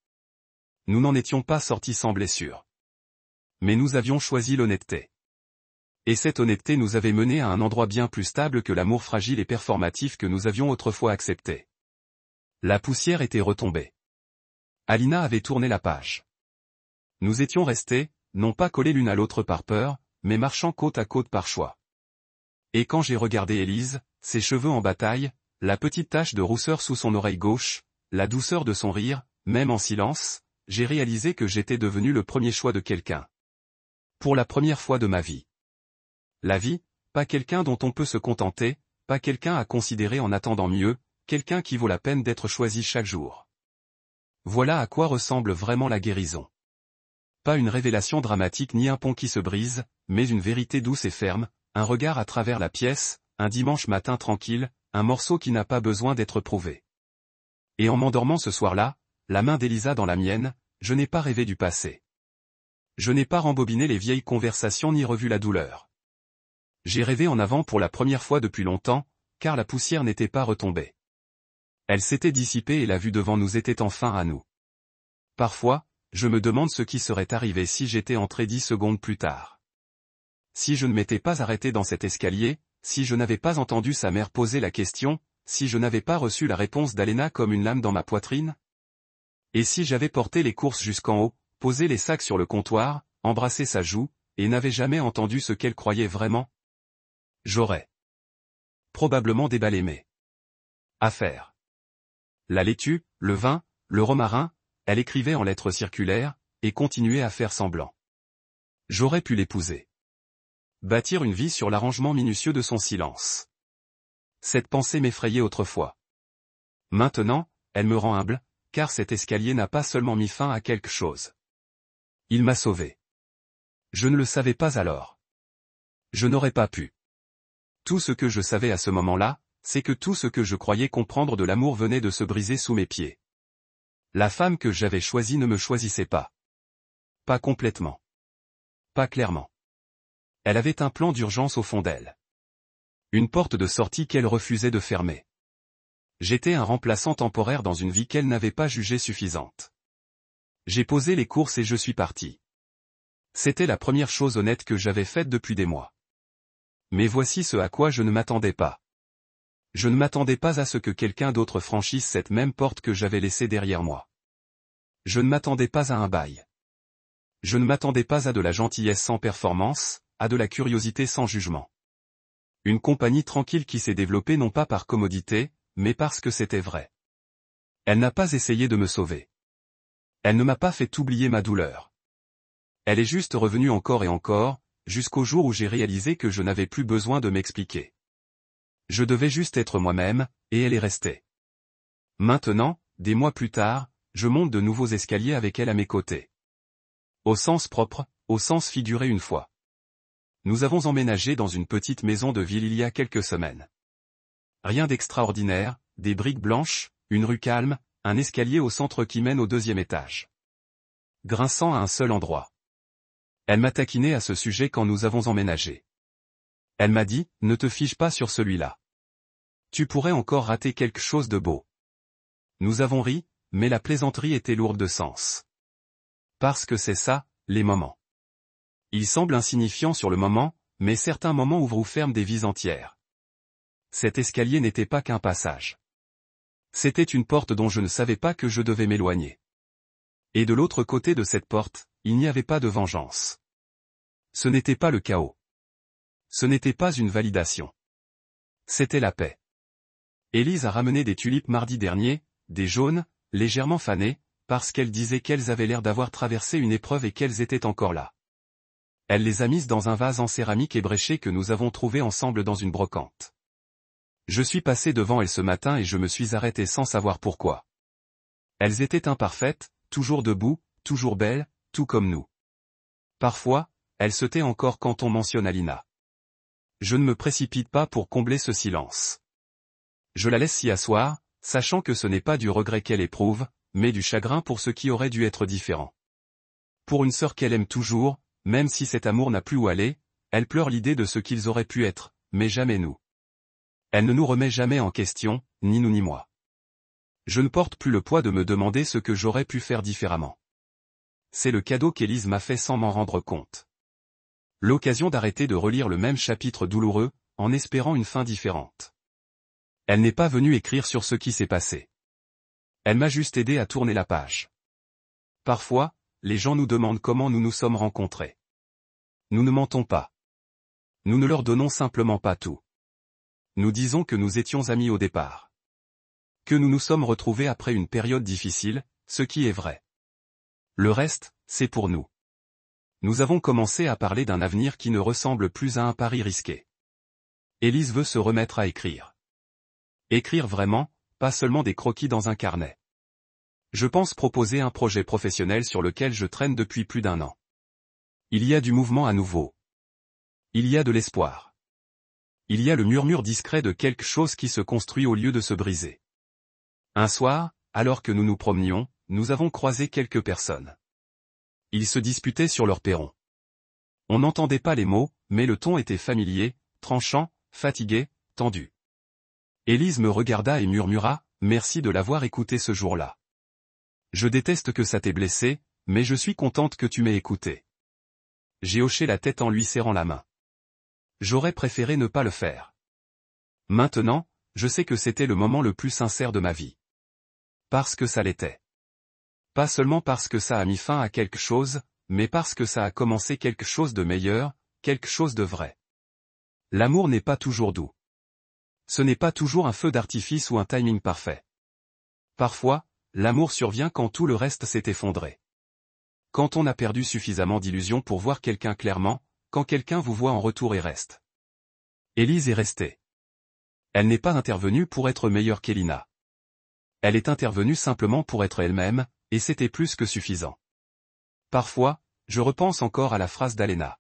Nous n'en étions pas sortis sans blessure. Mais nous avions choisi l'honnêteté. Et cette honnêteté nous avait menés à un endroit bien plus stable que l'amour fragile et performatif que nous avions autrefois accepté. La poussière était retombée. Alina avait tourné la page. Nous étions restés, non pas collés l'une à l'autre par peur, mais marchant côte à côte par choix. Et quand j'ai regardé Élise, ses cheveux en bataille, la petite tache de rousseur sous son oreille gauche, la douceur de son rire, même en silence, j'ai réalisé que j'étais devenu le premier choix de quelqu'un. Pour la première fois de ma vie. La vie, pas quelqu'un dont on peut se contenter, pas quelqu'un à considérer en attendant mieux, quelqu'un qui vaut la peine d'être choisi chaque jour. Voilà à quoi ressemble vraiment la guérison. Pas une révélation dramatique ni un pont qui se brise, mais une vérité douce et ferme, un regard à travers la pièce, un dimanche matin tranquille, un morceau qui n'a pas besoin d'être prouvé. Et en m'endormant ce soir-là, la main d'Elisa dans la mienne, je n'ai pas rêvé du passé. Je n'ai pas rembobiné les vieilles conversations ni revu la douleur. J'ai rêvé en avant pour la première fois depuis longtemps, car la poussière n'était pas retombée. Elle s'était dissipée et la vue devant nous était enfin à nous. Parfois, je me demande ce qui serait arrivé si j'étais entré 10 secondes plus tard. Si je ne m'étais pas arrêté dans cet escalier, si je n'avais pas entendu sa mère poser la question, si je n'avais pas reçu la réponse d'Alena comme une lame dans ma poitrine? Et si j'avais porté les courses jusqu'en haut, posé les sacs sur le comptoir, embrassé sa joue, et n'avais jamais entendu ce qu'elle croyait vraiment? J'aurais probablement déballé mes affaires. La laitue, le vin, le romarin, elle écrivait en lettres circulaires, et continuait à faire semblant. J'aurais pu l'épouser. Bâtir une vie sur l'arrangement minutieux de son silence. Cette pensée m'effrayait autrefois. Maintenant, elle me rend humble, car cet escalier n'a pas seulement mis fin à quelque chose. Il m'a sauvé. Je ne le savais pas alors. Je n'aurais pas pu. Tout ce que je savais à ce moment-là, c'est que tout ce que je croyais comprendre de l'amour venait de se briser sous mes pieds. La femme que j'avais choisie ne me choisissait pas. Pas complètement. Pas clairement. Elle avait un plan d'urgence au fond d'elle. Une porte de sortie qu'elle refusait de fermer. J'étais un remplaçant temporaire dans une vie qu'elle n'avait pas jugée suffisante. J'ai posé les courses et je suis parti. C'était la première chose honnête que j'avais faite depuis des mois. Mais voici ce à quoi je ne m'attendais pas. Je ne m'attendais pas à ce que quelqu'un d'autre franchisse cette même porte que j'avais laissée derrière moi. Je ne m'attendais pas à un bail. Je ne m'attendais pas à de la gentillesse sans performance, a de la curiosité sans jugement. Une compagnie tranquille qui s'est développée non pas par commodité, mais parce que c'était vrai. Elle n'a pas essayé de me sauver. Elle ne m'a pas fait oublier ma douleur. Elle est juste revenue encore et encore, jusqu'au jour où j'ai réalisé que je n'avais plus besoin de m'expliquer. Je devais juste être moi-même, et elle est restée. Maintenant, des mois plus tard, je monte de nouveaux escaliers avec elle à mes côtés. Au sens propre, au sens figuré une fois. Nous avons emménagé dans une petite maison de ville il y a quelques semaines. Rien d'extraordinaire, des briques blanches, une rue calme, un escalier au centre qui mène au 2e étage. Grinçant à un seul endroit. Elle m'a taquiné à ce sujet quand nous avons emménagé. Elle m'a dit, ne te fiche pas sur celui-là. Tu pourrais encore rater quelque chose de beau. Nous avons ri, mais la plaisanterie était lourde de sens. Parce que c'est ça, les moments. Ils semblent insignifiants sur le moment, mais certains moments ouvrent ou ferment des vies entières. Cet escalier n'était pas qu'un passage. C'était une porte dont je ne savais pas que je devais m'éloigner. Et de l'autre côté de cette porte, il n'y avait pas de vengeance. Ce n'était pas le chaos. Ce n'était pas une validation. C'était la paix. Élise a ramené des tulipes mardi dernier, des jaunes, légèrement fanées, parce qu'elle disait qu'elles avaient l'air d'avoir traversé une épreuve et qu'elles étaient encore là. Elle les a mises dans un vase en céramique ébréché que nous avons trouvé ensemble dans une brocante. Je suis passé devant elles ce matin et je me suis arrêté sans savoir pourquoi. Elles étaient imparfaites, toujours debout, toujours belles, tout comme nous. Parfois, elles se tait encore quand on mentionne Alina. Je ne me précipite pas pour combler ce silence. Je la laisse s'y asseoir, sachant que ce n'est pas du regret qu'elle éprouve, mais du chagrin pour ce qui aurait dû être différent. Pour une sœur qu'elle aime toujours, même si cet amour n'a plus où aller, elle pleure l'idée de ce qu'ils auraient pu être, mais jamais nous. Elle ne nous remet jamais en question, ni nous ni moi. Je ne porte plus le poids de me demander ce que j'aurais pu faire différemment. C'est le cadeau qu'Élise m'a fait sans m'en rendre compte. L'occasion d'arrêter de relire le même chapitre douloureux, en espérant une fin différente. Elle n'est pas venue écrire sur ce qui s'est passé. Elle m'a juste aidé à tourner la page. Parfois, les gens nous demandent comment nous nous sommes rencontrés. Nous ne mentons pas. Nous ne leur donnons simplement pas tout. Nous disons que nous étions amis au départ. Que nous nous sommes retrouvés après une période difficile, ce qui est vrai. Le reste, c'est pour nous. Nous avons commencé à parler d'un avenir qui ne ressemble plus à un pari risqué. Élise veut se remettre à écrire. Écrire vraiment, pas seulement des croquis dans un carnet. Je pense proposer un projet professionnel sur lequel je traîne depuis plus d'1 an. Il y a du mouvement à nouveau. Il y a de l'espoir. Il y a le murmure discret de quelque chose qui se construit au lieu de se briser. Un soir, alors que nous nous promenions, nous avons croisé quelques personnes. Ils se disputaient sur leur perron. On n'entendait pas les mots, mais le ton était familier, tranchant, fatigué, tendu. Élise me regarda et murmura, « Merci de l'avoir écouté ce jour-là. Je déteste que ça t'ait blessé, mais je suis contente que tu m'aies écouté. » J'ai hoché la tête en lui serrant la main. J'aurais préféré ne pas le faire. Maintenant, je sais que c'était le moment le plus sincère de ma vie. Parce que ça l'était. Pas seulement parce que ça a mis fin à quelque chose, mais parce que ça a commencé quelque chose de meilleur, quelque chose de vrai. L'amour n'est pas toujours doux. Ce n'est pas toujours un feu d'artifice ou un timing parfait. Parfois, l'amour survient quand tout le reste s'est effondré. Quand on a perdu suffisamment d'illusions pour voir quelqu'un clairement, quand quelqu'un vous voit en retour et reste. Élise est restée. Elle n'est pas intervenue pour être meilleure qu'Elina. Elle est intervenue simplement pour être elle-même, et c'était plus que suffisant. Parfois, je repense encore à la phrase d'Alena.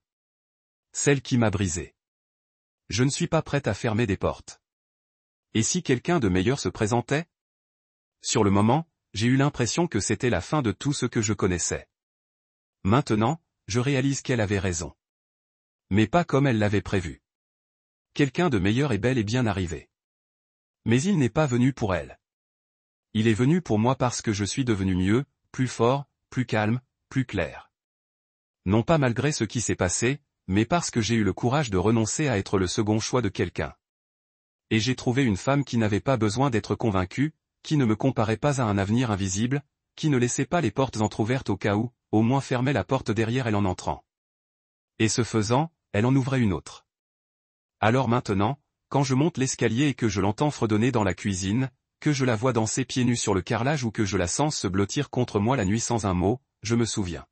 Celle qui m'a brisé. Je ne suis pas prête à fermer des portes. Et si quelqu'un de meilleur se présentait? Sur le moment, j'ai eu l'impression que c'était la fin de tout ce que je connaissais. Maintenant, je réalise qu'elle avait raison. Mais pas comme elle l'avait prévu. Quelqu'un de meilleur est bel et bien arrivé. Mais il n'est pas venu pour elle. Il est venu pour moi parce que je suis devenu mieux, plus fort, plus calme, plus clair. Non pas malgré ce qui s'est passé, mais parce que j'ai eu le courage de renoncer à être le second choix de quelqu'un. Et j'ai trouvé une femme qui n'avait pas besoin d'être convaincue, qui ne me comparait pas à un avenir invisible, qui ne laissait pas les portes entr'ouvertes au cas où, au moins fermait la porte derrière elle en entrant. Et ce faisant, elle en ouvrait une autre. Alors maintenant, quand je monte l'escalier et que je l'entends fredonner dans la cuisine, que je la vois danser pieds nus sur le carrelage ou que je la sens se blottir contre moi la nuit sans un mot, je me souviens.